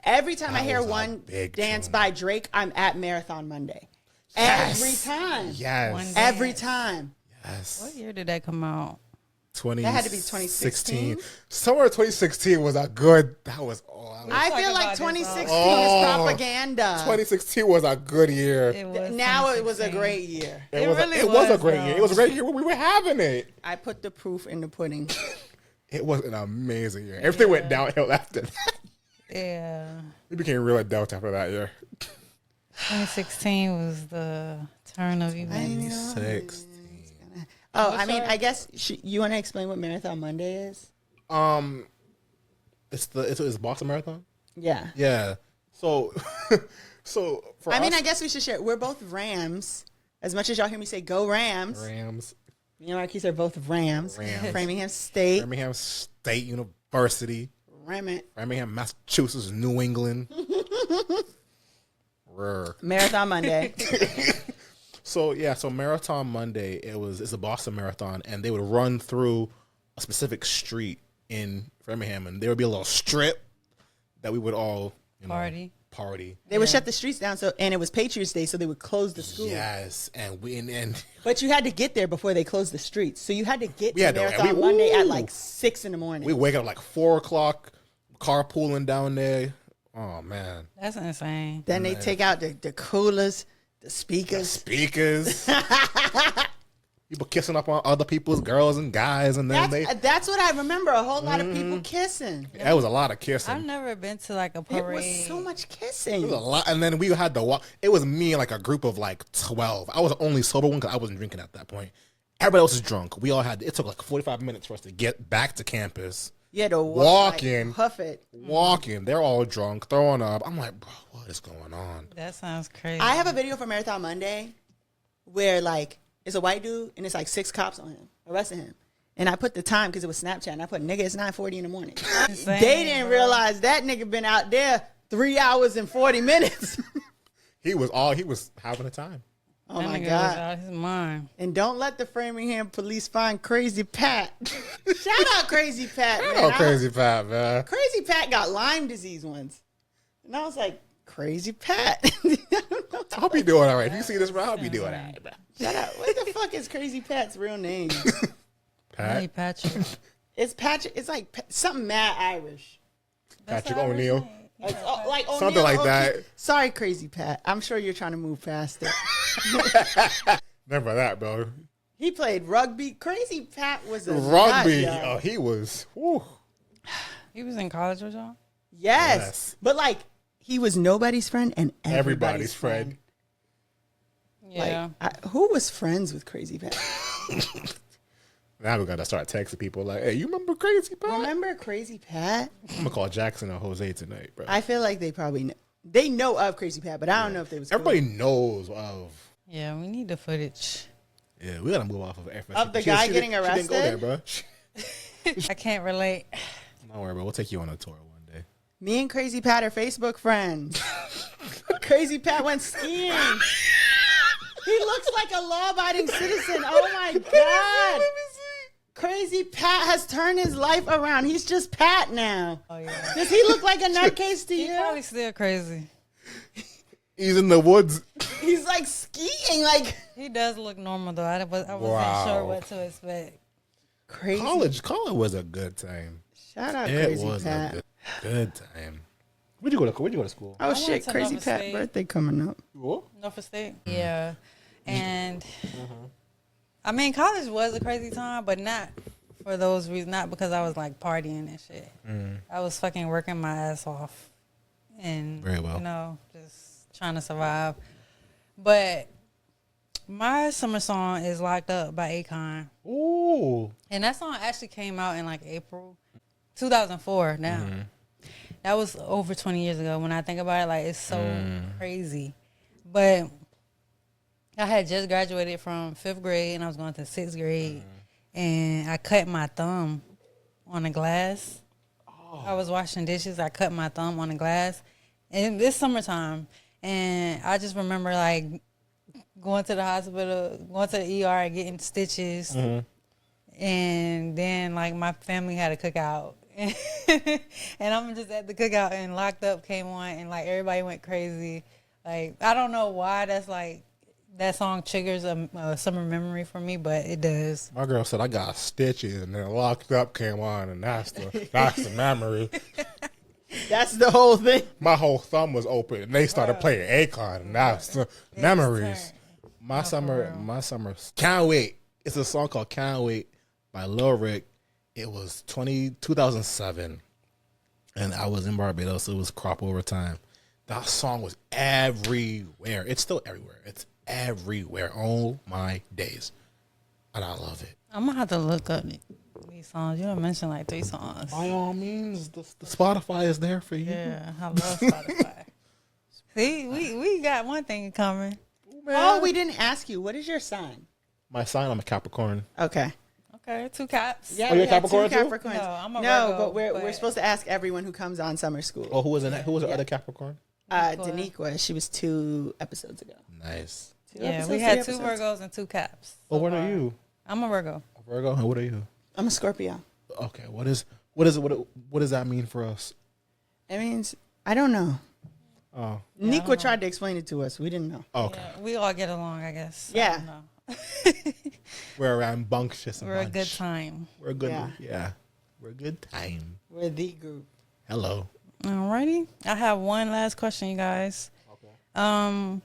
Every time I hear One Dance by Drake, I'm at Marathon Monday. Yes. Every time. Yes. Every time. Yes. What year did that come out? That had to be 2016. Somewhere 2016 was a good. That was all. I feel like 2016 is propaganda. 2016 was a good year. It was Now it was a great year. It was a great though. year. It was a great year when we were having it. I put the proof in the pudding. It was an amazing year. Everything went downhill after that. Yeah. We became real adults after that year. 2016 was the turn of events. 2016. Oh, I mean, I guess you want to explain what Marathon Monday is? It's Boston Marathon. Yeah. Yeah. So for us, I guess we should share. We're both Rams. As much as y'all hear me say "Go Rams," me and Marquis are both Rams. Framingham State. Birmingham State University. Framingham, Massachusetts, New England. Marathon Monday. So Marathon Monday, it's a Boston Marathon, and they would run through a specific street in Framingham, and there would be a little strip that we would all party. They would shut the streets down, and it was Patriots Day, so they would close the school. Yes, and but you had to get there before they closed the streets, so you had to get to Marathon Monday at like 6 a.m. We wake up like 4 o'clock, carpooling down there. Oh man, that's insane. Then they take out the coolers. The speakers. People kissing up on other people's girls and guys, and then that's what I remember. A whole lot of people kissing. That was a lot of kissing. I've never been to like a parade. It was so much kissing. It was a lot, and then we had the walk. It was me and like a group of like 12. I was the only sober one because I wasn't drinking at that point. Everybody else was drunk. We all had. It took like 45 minutes for us to get back to campus. Yeah, to walk in, puff it, walk in. They're all drunk, throwing up. I'm like, bro, what is going on? That sounds crazy. I have a video for Marathon Monday where like it's a white dude and it's like 6 cops on him, arresting him. And I put the time because it was Snapchat. And I put, nigga, it's 9:40 in the morning. Insane, they didn't realize that nigga been out there 3 hours and 40 minutes. He was having a time. Oh that my nigga God. was out of his mind. And don't let the Framingham police find Crazy Pat. Shout out Crazy Pat, man. Shout out Crazy Pat, man. Crazy Pat got Lyme disease once. And I was like, Crazy Pat. I hope you doing all right. If you see this, bro, I hope you doing all right, bro. Shout out. What the fuck is Crazy Pat's real name? Pat? Hey, Patrick. It's Patrick. It's like something mad Irish. Patrick O'Neal. Like O'Neal, something like that. Sorry, Crazy Pat. I'm sure you're trying to move past it. Never that, bro. He played rugby. Crazy Pat was a rugby. nut, Oh, he was. Whew. He was in college with y'all? Yes. But like he was nobody's friend and everybody's friend. Yeah. Like, who was friends with Crazy Pat? Now we gotta start texting people like, "Hey, you remember Crazy Pat? Remember Crazy Pat? I'm gonna call Jackson or Jose tonight, bro. I feel like they probably know. They know of Crazy Pat, but I don't know if they was. Everybody knows of. Yeah, we need the footage. Yeah, we gotta move off of FS. Of the guy getting arrested? She didn't go there, bro. I can't relate. Don't worry, bro. We'll take you on a tour one day. Me and Crazy Pat are Facebook friends. Crazy Pat went skiing. He looks like a law-abiding citizen. Oh my God. Crazy Pat has turned his life around. He's just Pat now. Oh, yeah. Does he look like a nutcase to He's you? probably still crazy. He's in the woods. He's like skiing, like He does look normal though. I wasn't Wow. sure what to expect. crazy. College was a good time. Shout out It Crazy was Pat. a good time. Where'd you go to school? Oh went shit, to Crazy Nova Pat State. birthday coming up. Norfolk State. Yeah. And I mean, college was a crazy time, but not for those reasons. Not because I was like partying and shit. I was fucking working my ass off, and Very well. you know, just trying to survive. But my summer song is "Locked Up" by Akon, Ooh. and that song actually came out in like April 2004. Now that was over 20 years ago. When I think about it, like it's so crazy, but. I had just graduated from 5th grade and I was going to 6th grade and I cut my thumb on the glass. I was washing dishes. I cut my thumb on the glass. And it's summertime. And I just remember like going to the hospital, going to the ER and getting stitches. And then like my family had a cookout. And I'm just at the cookout and Locked Up came on and like everybody went crazy. Like I don't know why that's like, that song triggers a summer memory for me, but it does. My girl said I got stitches, and then Locked Up came on, and that's the memory. That's the whole thing. My whole thumb was open, and they started playing Akon, and that's the memories. My summer, Can't Wait. It's a song called Can't Wait by Lil Rick. It was 2007, and I was in Barbados, so it was crop over time. That song was everywhere. It's still everywhere. It's everywhere. Oh my days. And I love it. I'm gonna have to look up these songs. You done mentioned like 3 songs. By all means, the Spotify is there for you. Yeah, I love Spotify. See, we got one thing in common. Oh, we didn't ask you. What is your sign? My sign, I'm a Capricorn. Okay. Okay, 2 caps. Yeah, Oh, you're we had Capricorn two too? Capricorns. No, I'm a No, Virgo, but we're but- supposed to ask everyone who comes on summer school. Oh, who was in that? Who was the other Capricorn? Daniqua, she was 2 episodes ago. Nice. Yeah, we had 2 Virgos and 2 caps. Oh, what are you? I'm a Virgo. A Virgo? And what are you? I'm a Scorpio. Okay, what does that mean for us? It means I don't know. Oh, Niqua tried to explain it to us. We didn't know. okay. Yeah, we all get along, I guess. Yeah. I don't know. We're rambunctious. We're a good time. We're a good. Yeah. Yeah. We're a good time. We're the group. Hello. Alrighty. I have one last question, you guys. Okay.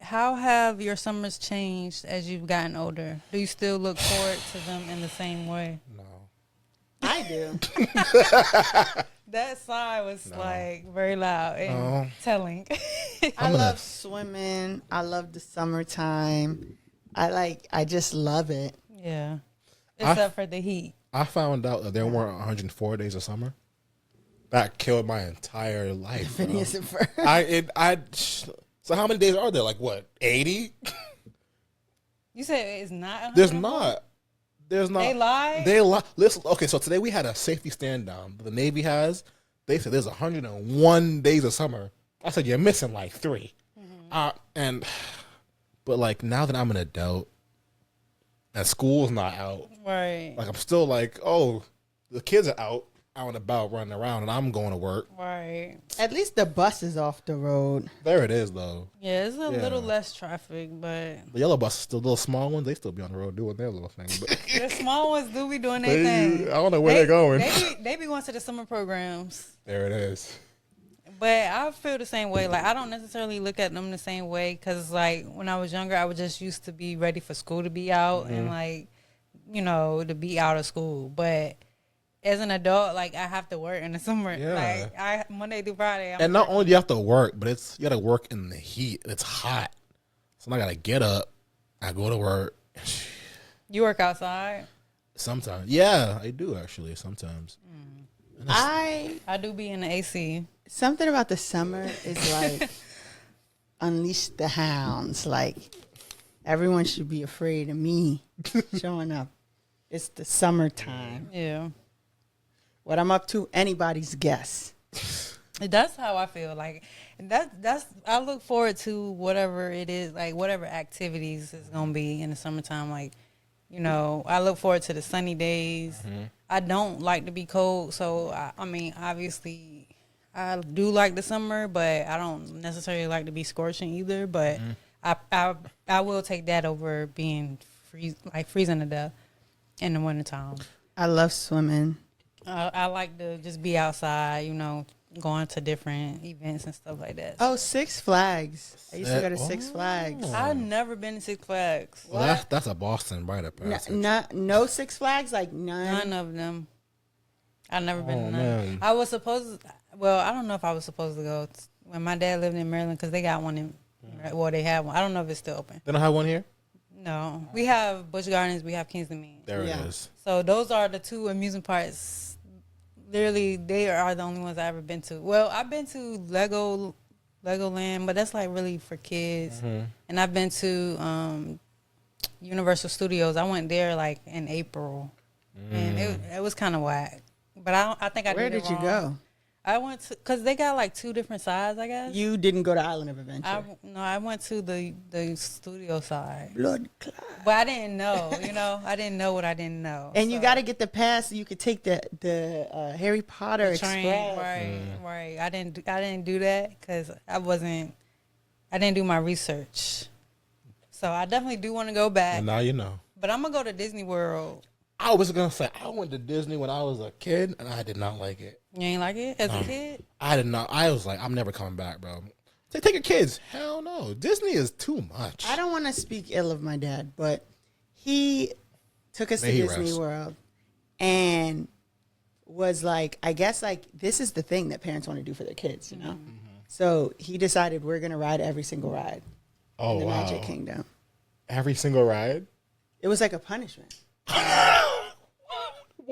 How have your summers changed as you've gotten older? Do you still look forward to them in the same way? No. I do. That sigh was like very loud and telling. I love swimming. I love the summertime. I just love it. Yeah. Except for the heat. I found out that there weren't 104 days of summer. That killed my entire life. Phineas and Ferb. So how many days are there? Like what? 80? You said it's not? There's 104? not. There's not. They lie? They lie. Listen. Okay, so today we had a safety stand down. The Navy has. They said there's 101 days of summer. I said you're missing like 3. But like now that I'm an adult and school's not out, Right. like I'm still like, oh, the kids are out and about running around, and I'm going to work. Right. At least the bus is off the road. There it is, though. Yeah, it's a little less traffic, but The yellow buses, still little small ones, they still be on the road doing their little thing. But the small ones do be doing their thing. I don't know where they're going. They be going to the summer programs. There it is. But I feel the same way. Like, I don't necessarily look at them the same way because, like, when I was younger, I was just used to be ready for school to be out and, like, you know, to be out of school. But as an adult, like, I have to work in the summer. Yeah. Like, Monday through Friday. And not only do you have to work, but you got to work in the heat. It's hot. So I got to get up. I go to work. You work outside? Sometimes. Yeah, I do, actually, sometimes. I I do be in the AC. something about the summer is like unleash the hounds. Like everyone should be afraid of me showing up. It's the summertime. Yeah. What I'm up to, anybody's guess. That's how I feel. Like that's I look forward to whatever it is, like whatever activities is gonna be in the summertime. Like, you know, I look forward to the sunny days. I don't like to be cold, so I mean, obviously, I do like the summer, but I don't necessarily like to be scorching either. But I will take that over being freezing to death in the wintertime. I love swimming. I like to just be outside, you know, going to different events and stuff like that. Oh, Six Flags. I used to go to Six Flags. I've never been to Six Flags. Well, that's a Boston right up there. No Six Flags, like none. None of them. I've never been to none. Man. I was supposed to, well, I don't know if I was supposed to go when my dad lived in Maryland because they got one in, well, they had one. I don't know if it's still open. They don't have one here? No. We have Busch Gardens, we have Kingston Mean. There it is. So those are the two amusement parks. Literally, they are the only ones I've ever been to. Well, I've been to Legoland, but that's like really for kids. And I've been to Universal Studios. I went there like in April, and it was kind of whack. But I think I Where did it did you wrong. go? I went to because they got like two different sides, I guess. You didn't go to Island of Adventure. I went to the studio side, Blood clot. but I didn't know. You know, I didn't know what I didn't know. And you got to get the pass so you could take the Harry Potter train, Express. right. I didn't do that because I didn't do my research. So I definitely do want to go back. And now you know. But I'm gonna go to Disney World. I was going to say, I went to Disney when I was a kid, and I did not like it. You ain't like it as a kid? I did not. I was like, I'm never coming back, bro. Take your kids. Hell no. Disney is too much. I don't want to speak ill of my dad, but he took us to Disney World and was like, I guess like this is the thing that parents want to do for their kids, you know? So he decided we're going to ride every single ride in the Magic Kingdom. Every single ride? It was like a punishment.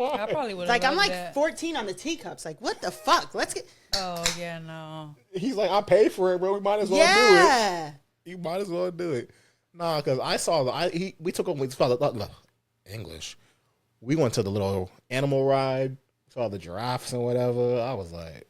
I probably would. Like I'm like 14 on the teacups. Like what the fuck? Let's get. Oh yeah, no. He's like, I paid for it, bro. We might as well do it. You might as well do it. Nah, because I saw we took English. We went to the little animal ride, saw the giraffes and whatever. I was like,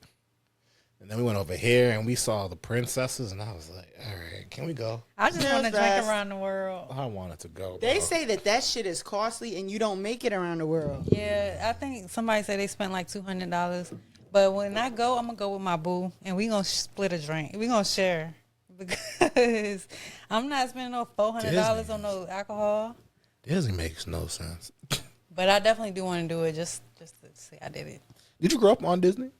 and then we went over here and we saw the princesses, and I was like, all right, can we go? I just want to drink around the world. I wanted to go. They bro. say that shit is costly and you don't make it around the world. Yeah, I think somebody said they spent like $200. But when I go, I'm gonna go with my boo, and we gonna split a drink. We gonna share because I'm not spending no $400 on no alcohol. Disney makes no sense. But I definitely do want to do it just to say I did it. Did you grow up on Disney?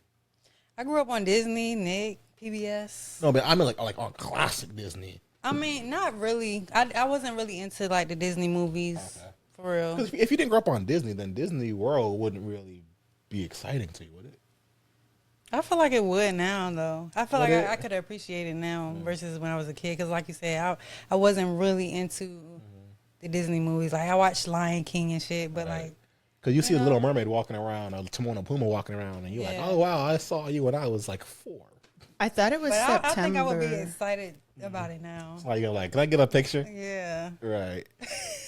I grew up on Disney, Nick, PBS. No, but I mean like on classic Disney. I mean, not really. I wasn't really into like the Disney movies for real. Because if you didn't grow up on Disney, then Disney World wouldn't really be exciting to you, would it? I feel like it would now, though. I feel like I could appreciate it now versus when I was a kid. Because, like you said, I wasn't really into the Disney movies. Like, I watched Lion King and shit, but like, because you see a Little Mermaid walking around, or Timon and Pumbaa walking around, and you're like, oh wow, I saw you when I was like 4. I thought it was but September. I think I would be excited about it now. So you're like, can I get a picture? Yeah. Right.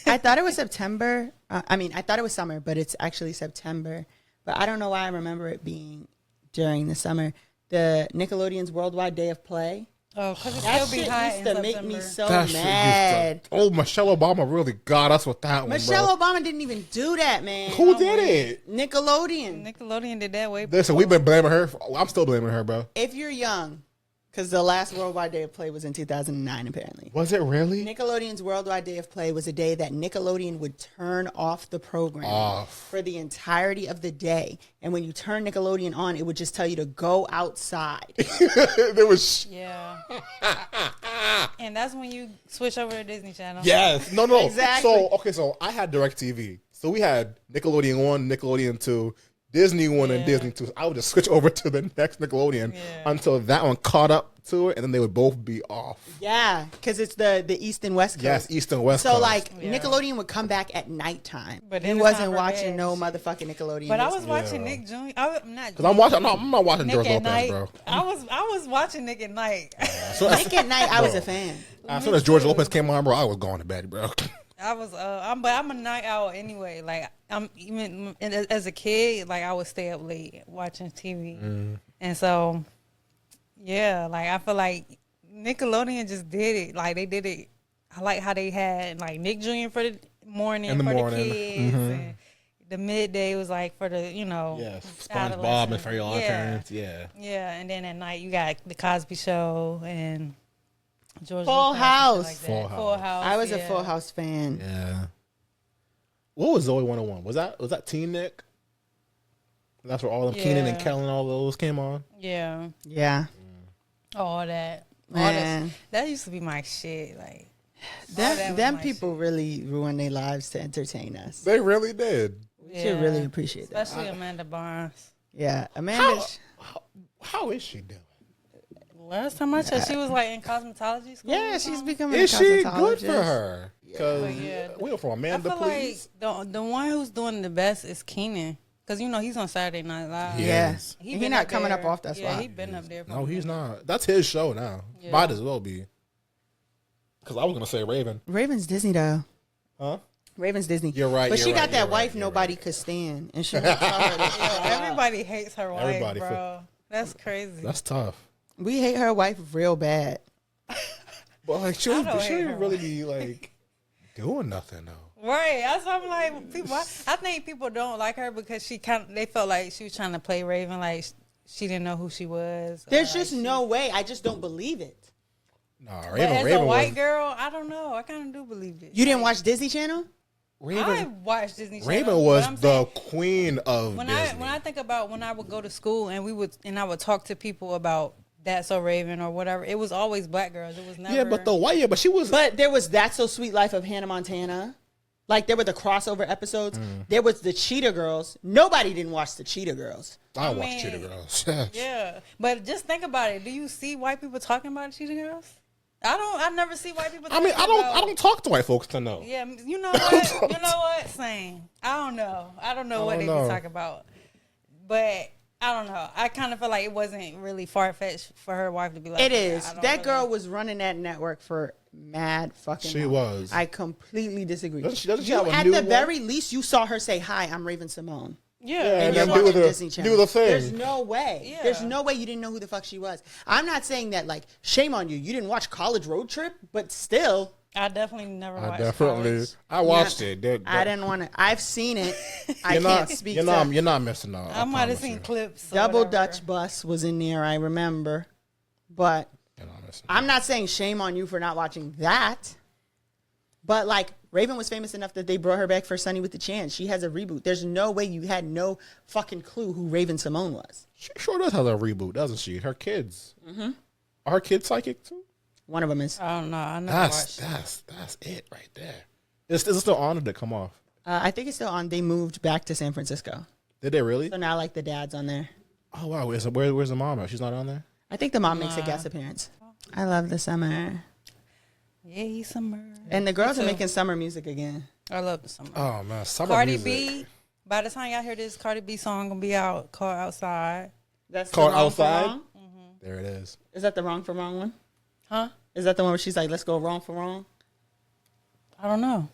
I thought it was September. I thought it was summer, but it's actually September. But I don't know why I remember it being during the summer. The Nickelodeon's Worldwide Day of Play. Oh, because it That still be shit hot used in to make September. me so That shit used to- mad. Oh, Michelle Obama really got us with that one, Michelle bro. Obama didn't even do that, man. Who did it? Nickelodeon. Nickelodeon did that way Listen, we've been blaming her. I'm still blaming her, bro. If you're young, because the last Worldwide Day of Play was in 2009, apparently. Was it really? Nickelodeon's Worldwide Day of Play was a day that Nickelodeon would turn off the program for the entirety of the day. And when you turn Nickelodeon on, it would just tell you to go outside. There was. Yeah. And that's when you switch over to Disney Channel. Yes. No. Exactly. So I had DirecTV. So we had Nickelodeon 1, Nickelodeon 2, Disney 1, and Disney 2. I would just switch over to the next Nickelodeon until that one caught up to it, and then they would both be off. Yeah, because it's the East and West Coast. Yes, East and West So, Coast. like, Nickelodeon would come back at nighttime. But He then it's wasn't time for watching bed. no motherfucking Nickelodeon. But I was watching Nick Jr. I'm not. Because I'm not watching Nick George at Lopez, Night. bro. I was watching Nick at Night. So Nick at Night, I was a fan. as soon as George Lopez came on, bro, I was going to bed, bro. I was but I'm a night owl anyway. Like I'm even as a kid, like I would stay up late watching TV, and so yeah, like I feel like Nickelodeon just did it. Like they did it. I like how they had like Nick Jr. for the morning In the for morning. the kids. And, The midday was like for the, Yeah, SpongeBob and adolescent. Fairy Lanterns. Yeah. Yeah, and then at night you got the Cosby Show and George Full Lucas and House. shit like that. Full House. Full House. I was a yeah. Full House fan. Yeah. What was Zoe 101? Was that Teen Nick? That's where all of Keenan and Yeah. Kel and all those came on. Yeah, Yeah. all that. Man. That used to be my shit. Like Them, was them my people shit. really ruin their lives to entertain us. They really did. We should really appreciate that. especially Amanda Barnes. Yeah. Amanda. How is she doing? Last time I checked, she was like in cosmetology school. Yeah, or she's something. becoming Is a she good cosmetologist. for her? Because But yeah. we went from I Amanda, feel please. like the one who's doing the best is Keenan, because he's on Saturday Night Live. Yeah. Yeah. Yes. He been not up coming there. up off that Yeah, spot. he been up there. No, he's not. That's his show now. Yeah. Might as well be. Because I was gonna say Raven. Raven's Disney though. Huh? Raven's Disney. You're right, But you're she got right, that you're wife right, you're nobody right. could stand, and she won't tell her that. Everybody hates her wife, Everybody bro. That's crazy. That's tough. We hate her wife real bad. But like, she I don't hate shouldn't her. really be like doing nothing though. Right. That's why I'm like, people. I think people don't like her because they felt like she was trying to play Raven, like she didn't know who she was. There's or, just like, no way. I just don't believe it. Nah, But Raven. as Raven a white was. girl, I don't know. I kind of do believe it. You didn't watch Disney Channel? I Raven. watched Disney Channel. Raven but was I'm the saying, queen of when Disney. I think about when I would go to school and I would talk to people about That's So Raven or whatever. It was always black girls. It was never. Yeah, but the white. Yeah, but she was. But there was That's So Sweet Life of Hannah Montana. Like, there were the crossover episodes. There was the Cheetah Girls. Nobody didn't watch the Cheetah Girls. I watched mean, Cheetah Girls. Yeah, but just think about it. Do you see white people talking about Cheetah Girls? I never see white people. I mean, talking about, I don't talk to white folks to know. Yeah, you know what? You know what? Same. I don't know what they be talking about. But I don't know. I kind of feel like it wasn't really far fetched for her wife to be like. It yeah, is. I don't That really- girl was running that network for mad fucking She long. was. I completely disagree. Doesn't she You, have a at new the one? very least, you saw her say, "Hi, I'm Raven Simone." Yeah, Yeah, And and you're then do watching the Disney Channel. do the thing. There's no way. Yeah. There's no way you didn't know who the fuck she was. I'm not saying that, like, shame on you. You didn't watch College Road Trip, but still. I definitely never watched. I definitely. College. I watched Yeah, it. I didn't want to. I've seen it. I You're can't not. speak You're to not. You're not missing out. I might have promise seen you. clips. or Double whatever. Dutch Bus was in there, I remember. But You're not missing I'm not saying shame on you for not watching that. But, like, Raven was famous enough that they brought her back for Sunny with the Chance. She has a reboot. There's no way you had no fucking clue who Raven Simone was. She sure does have a reboot, doesn't she? Her kids. Mm-hmm. Are her kids psychic too? One of them is. I don't know. I never That's watched. that's it right there. Is it still on or did it come off? I think it's still on. They moved back to San Francisco. Did they really? So now, like, the dad's on there. Oh wow. Where's the mom at? She's not on there. I think the mom makes a guest appearance. I love the summer. Yay, summer. And the girls are too. making summer music again. I love the summer. Oh man, summer Cardi music. B. By the time y'all hear this, Cardi B song gonna be out. Called Outside. That's the Called wrong for Outside? wrong? There it is. Is that the wrong for wrong one? Huh? Is that the one where she's like, let's go wrong for wrong? I don't know.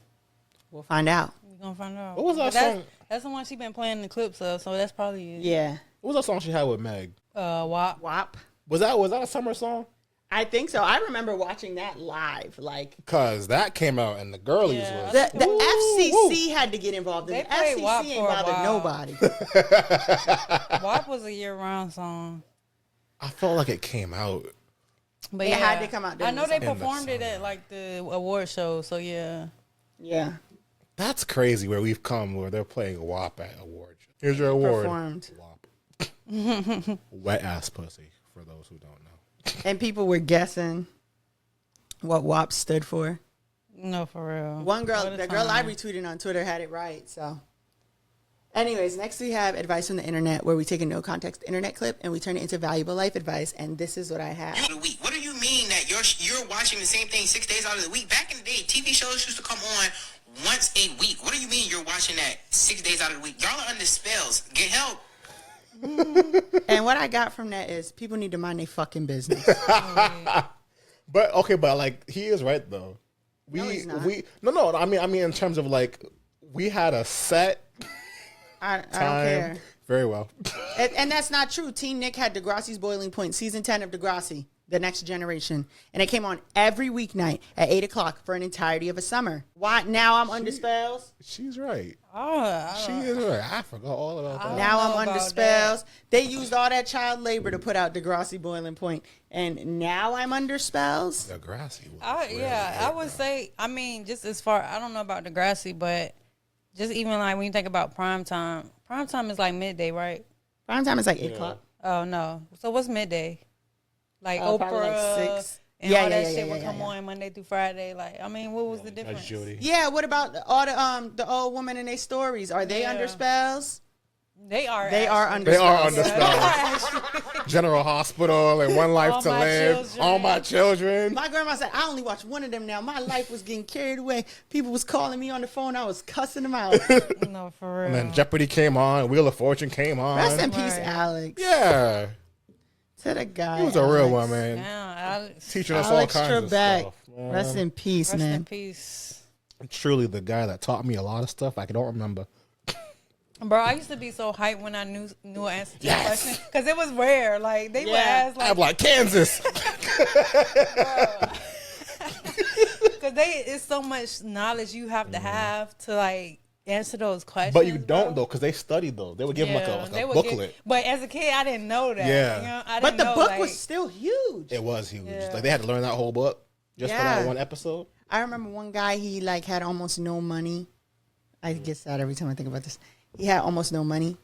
We'll find out. We're gonna find out. What was that But that's, song? That's the one she been playing the clips of, so that's probably it. Yeah. What was that song she had with Meg? WAP. WAP. Was that a summer song? I think so. I remember watching that live. Like, Cause that came out and the girlies Yeah. was. the Woo, FCC had to get involved. They And the played FCC WAP ain't for a bothered while. nobody. WAP was a year-round song. I felt like it came out. But It yeah, had to come out I during know the they summer. In the performed it summer. at like the award show, so yeah. Yeah. That's crazy where we've come where they're playing WAP at awards. Here's your award. Performed. WAP. Wet ass pussy for those who don't know. And people were guessing what WAP stood for. No, for real. One girl, What a the girl I time. retweeted on Twitter had it right. So, anyways, next we have advice from the internet, where we take a no context internet clip and we turn it into valuable life advice. And this is what I have. The week. What do you mean that you're watching the same thing 6 days out of the week? Back in the day, TV shows used to come on once a week. What do you mean you're watching that 6 days out of the week? Y'all are under spells. Get help. And what I got from that is people need to mind their fucking business. But okay, but like he is right though. No, he's not. No. I mean in terms of like we had a set I don't time. care. Very well. And that's not true. Teen Nick had Degrassi's Boiling Point, season 10 of Degrassi. The Next Generation, and it came on every weeknight at 8:00 for an entirety of a summer. Why now I'm under spells? She's right. Oh, She is right. I forgot all about that. Now I'm know under about spells. They used all that child labor to put out Degrassi Boiling Point, and now I'm under spells. Degrassi. I would say. I mean, just as far I don't know about Degrassi, but just even like when you think about prime time is like midday, right? Prime time is like 8:00. Oh no, so what's midday? Like Probably like Oprah 6. and all that shit would come on Monday through Friday. Like, I mean, what was the difference? Judy. Yeah, what about all the old women in their stories? Are they under spells? They are. They are under They spells. are under spells. General Hospital and One Life to Live. Children. All my children. My grandma said, I only watched one of them now. My life was getting carried away. People was calling me on the phone. I was cussing them out. No, for real. And then Jeopardy came on. Wheel of Fortune came on. Rest in peace, Right. Alex. Yeah. To the guy. He was a real Alex. one, man. Yeah, Alex. Teaching us Alex all kinds Trebek. of stuff. Man. Rest in peace, Rest man. in peace. Truly the guy that taught me a lot of stuff I don't remember. Bro, I used to be so hyped when I knew an answer to Yes. the question because it was rare. Like they would ask, like, I'm like, Kansas. because it's so much knowledge you have to have to like answer those questions. But you don't, bro. though, because they studied, though. They would give Yeah, them they a would booklet. but as a kid, I didn't know that. Yeah. You know, I But didn't the know, book like, was still huge. It was huge. Yeah. Like, they had to learn that whole book just for Yeah. that one episode. I remember one guy, he like had almost no money. I get sad every time I think about this. He had almost no money,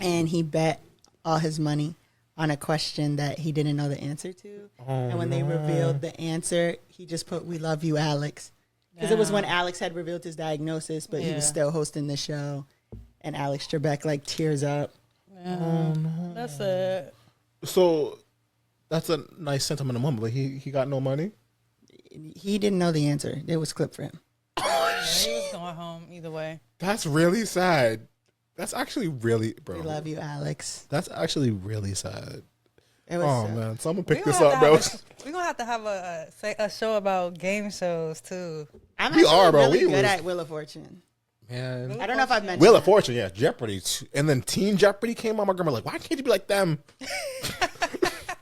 and he bet all his money on a question that he didn't know the answer to. And when they revealed the answer, he just put, "We love you, Alex." Because it was when Alex had revealed his diagnosis, but he was Yeah. still hosting the show. And Alex Trebek like tears up. That's it. So that's a nice sentimental moment, but he got no money. He didn't know the answer. It was clipped for him. Yeah, he was going home either way. That's really sad. That's actually really, bro. We love you, Alex. That's actually really sad. It was Oh, sad. man. So I'm going to pick We this gonna up, bro. We're gonna have to have a show about game shows too. I'm We actually are, bro. really We good was- at Wheel of Fortune. Man. I don't know if I've mentioned Wheel of that. Fortune, yeah. Jeopardy. And then Teen Jeopardy came on. My grandma like, why can't you be like them?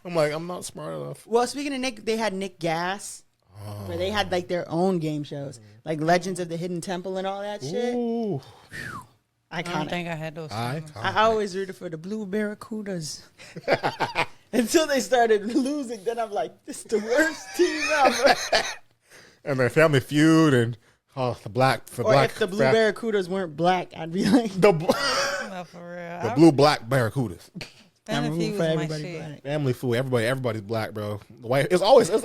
I'm like, I'm not smart enough. Well, speaking of Nick, they had Nick Gas, where they had like their own game shows, like Legends of the Hidden Temple and all that shit. Ooh. I don't Iconic. think I had those. I I always rooted for the Blue Barracudas. Until they started losing, then I'm like, this is the worst team ever. And then Family Feud and the black. Or if the Blue Barracudas weren't black, I'd be like, The No, for real. blue black Barracudas. I'm Family rooting Feud for was my everybody shit. black. Family Feud. Everybody's black, bro. The white. It's always a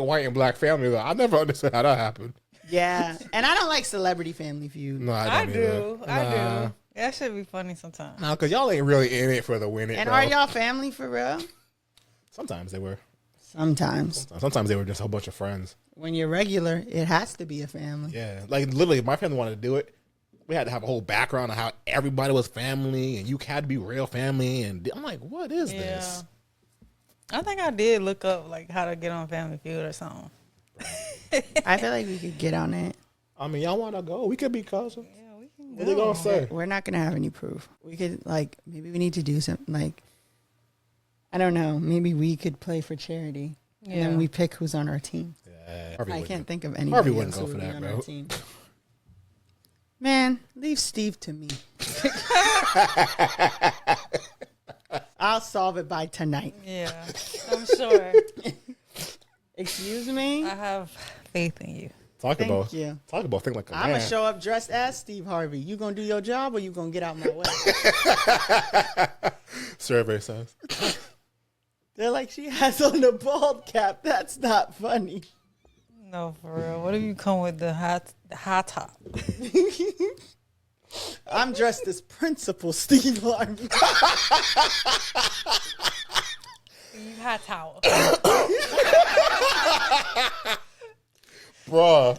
white and black family. Though. I never understood how that happened. Yeah. And I don't like Celebrity Family Feud. No, I don't do. either. I do. That should be funny sometimes. No, because y'all ain't really in it for the winning. And bro. are y'all family for real? Sometimes they were. Sometimes. Sometimes they were just a whole bunch of friends. When you're regular, it has to be a family. Yeah, like literally, if my family wanted to do it, we had to have a whole background of how everybody was family, and you had to be real family. And I'm like, what is this? I think I did look up like how to get on Family Feud or something. I feel like we could get on it. I mean, y'all want to go? We could be cousins. Yeah, we can What they gonna say? We're not going to have any proof. We could, like, maybe we need to do something, like, I don't know. Maybe we could play for charity. And Yeah. then we pick who's on our team. Yeah, I can't think of anybody Harvey wouldn't else go who for would be that, on bro. our team. Man, leave Steve to me. I'll solve it by tonight. Yeah, I'm sure. Excuse me? I have faith in you. Talk Thank about you. Talk about think like a I'm going man. to show up dressed as Steve Harvey. You going to do your job or you going to get out my way? Survey says. They're like, she has on a bald cap. That's not funny. No, for real. What if you come with the high top? I'm dressed as Principal Steve Harvey. You high towel. Bruh.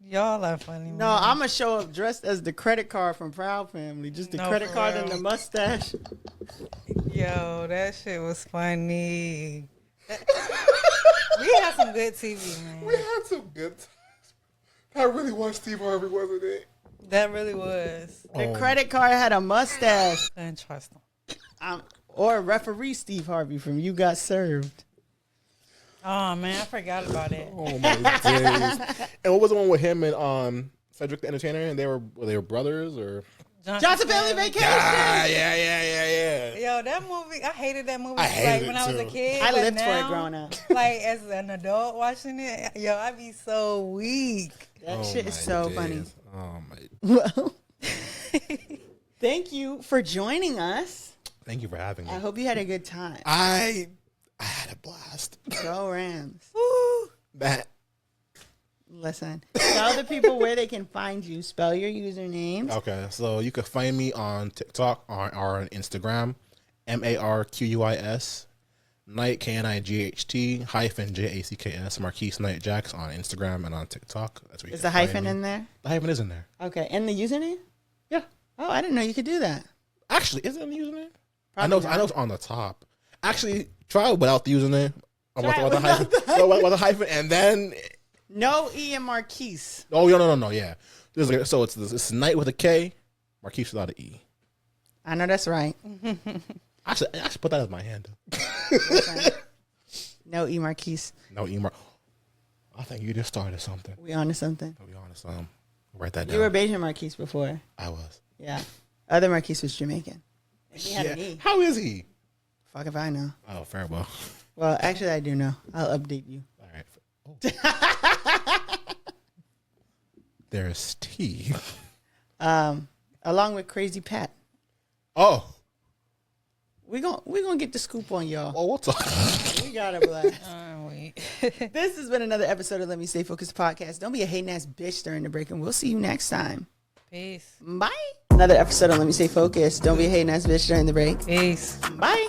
Y'all are funny. No, I'm going to show up dressed as the credit card from Proud Family. Just the No, credit for card real. and the mustache. Yo, that shit was funny. We had some good TV, man. We had some good times. I really was Steve Harvey, wasn't it? That really was. The credit card had a mustache. Couldn't trust them. Or referee Steve Harvey from You Got Served. Oh man, I forgot about it. Oh my days! And what was the one with him and Cedric the Entertainer? And they were brothers or Johnson Family Vacation. Yeah. Yo, that movie, I hated that movie. I hated when it I was a too. kid. I but lived for it now, growing up. Like as an adult watching it, yo, I be so weak. That shit is so funny. Oh my! Well, thank you for joining us. Thank you for having me. I hope you had a good time. I had a blast. Go Rams. That. Listen, tell the people where they can find you. Spell your usernames. Okay, so you can find me on TikTok or on Instagram, Marquis Knight KNIGHT -JACKS Marquis Knight-Jacks on Instagram and on TikTok. That's where you Is can the hyphen find me. in there? The hyphen is in there. Okay, and the username? Yeah. Oh, I didn't know you could do that. Actually, is it in the username? I Probably know not. it's on the top. Actually, try it without the username. Or Try it with the without hyphen. the hyphen. With a hyphen, and then No E in Marquis. oh no, yeah. So it's Knight with a K, Marquis without an E. I know that's right. I should put that as my handle. Listen. No E Marquis. No E. I think you just started something. We on to something. To be honest, write that down. You were Bayesian Marquis before. I was. Yeah. Other Marquis was Jamaican. And he had an E. How is he? Fuck if I know. Oh, farewell. Well, actually, I do know. I'll update you. All right. Oh. There's T. Along with Crazy Pat. Oh. We gonna get the scoop on y'all. Well, we'll talk. We got a blast. Wait. This has been another episode of Let Me Stay Focused podcast. Don't be a hating ass bitch during the break, and we'll see you next time. Peace. Bye. Another episode of Let Me Stay Focused. Don't be a hating ass bitch during the break. Peace. Bye.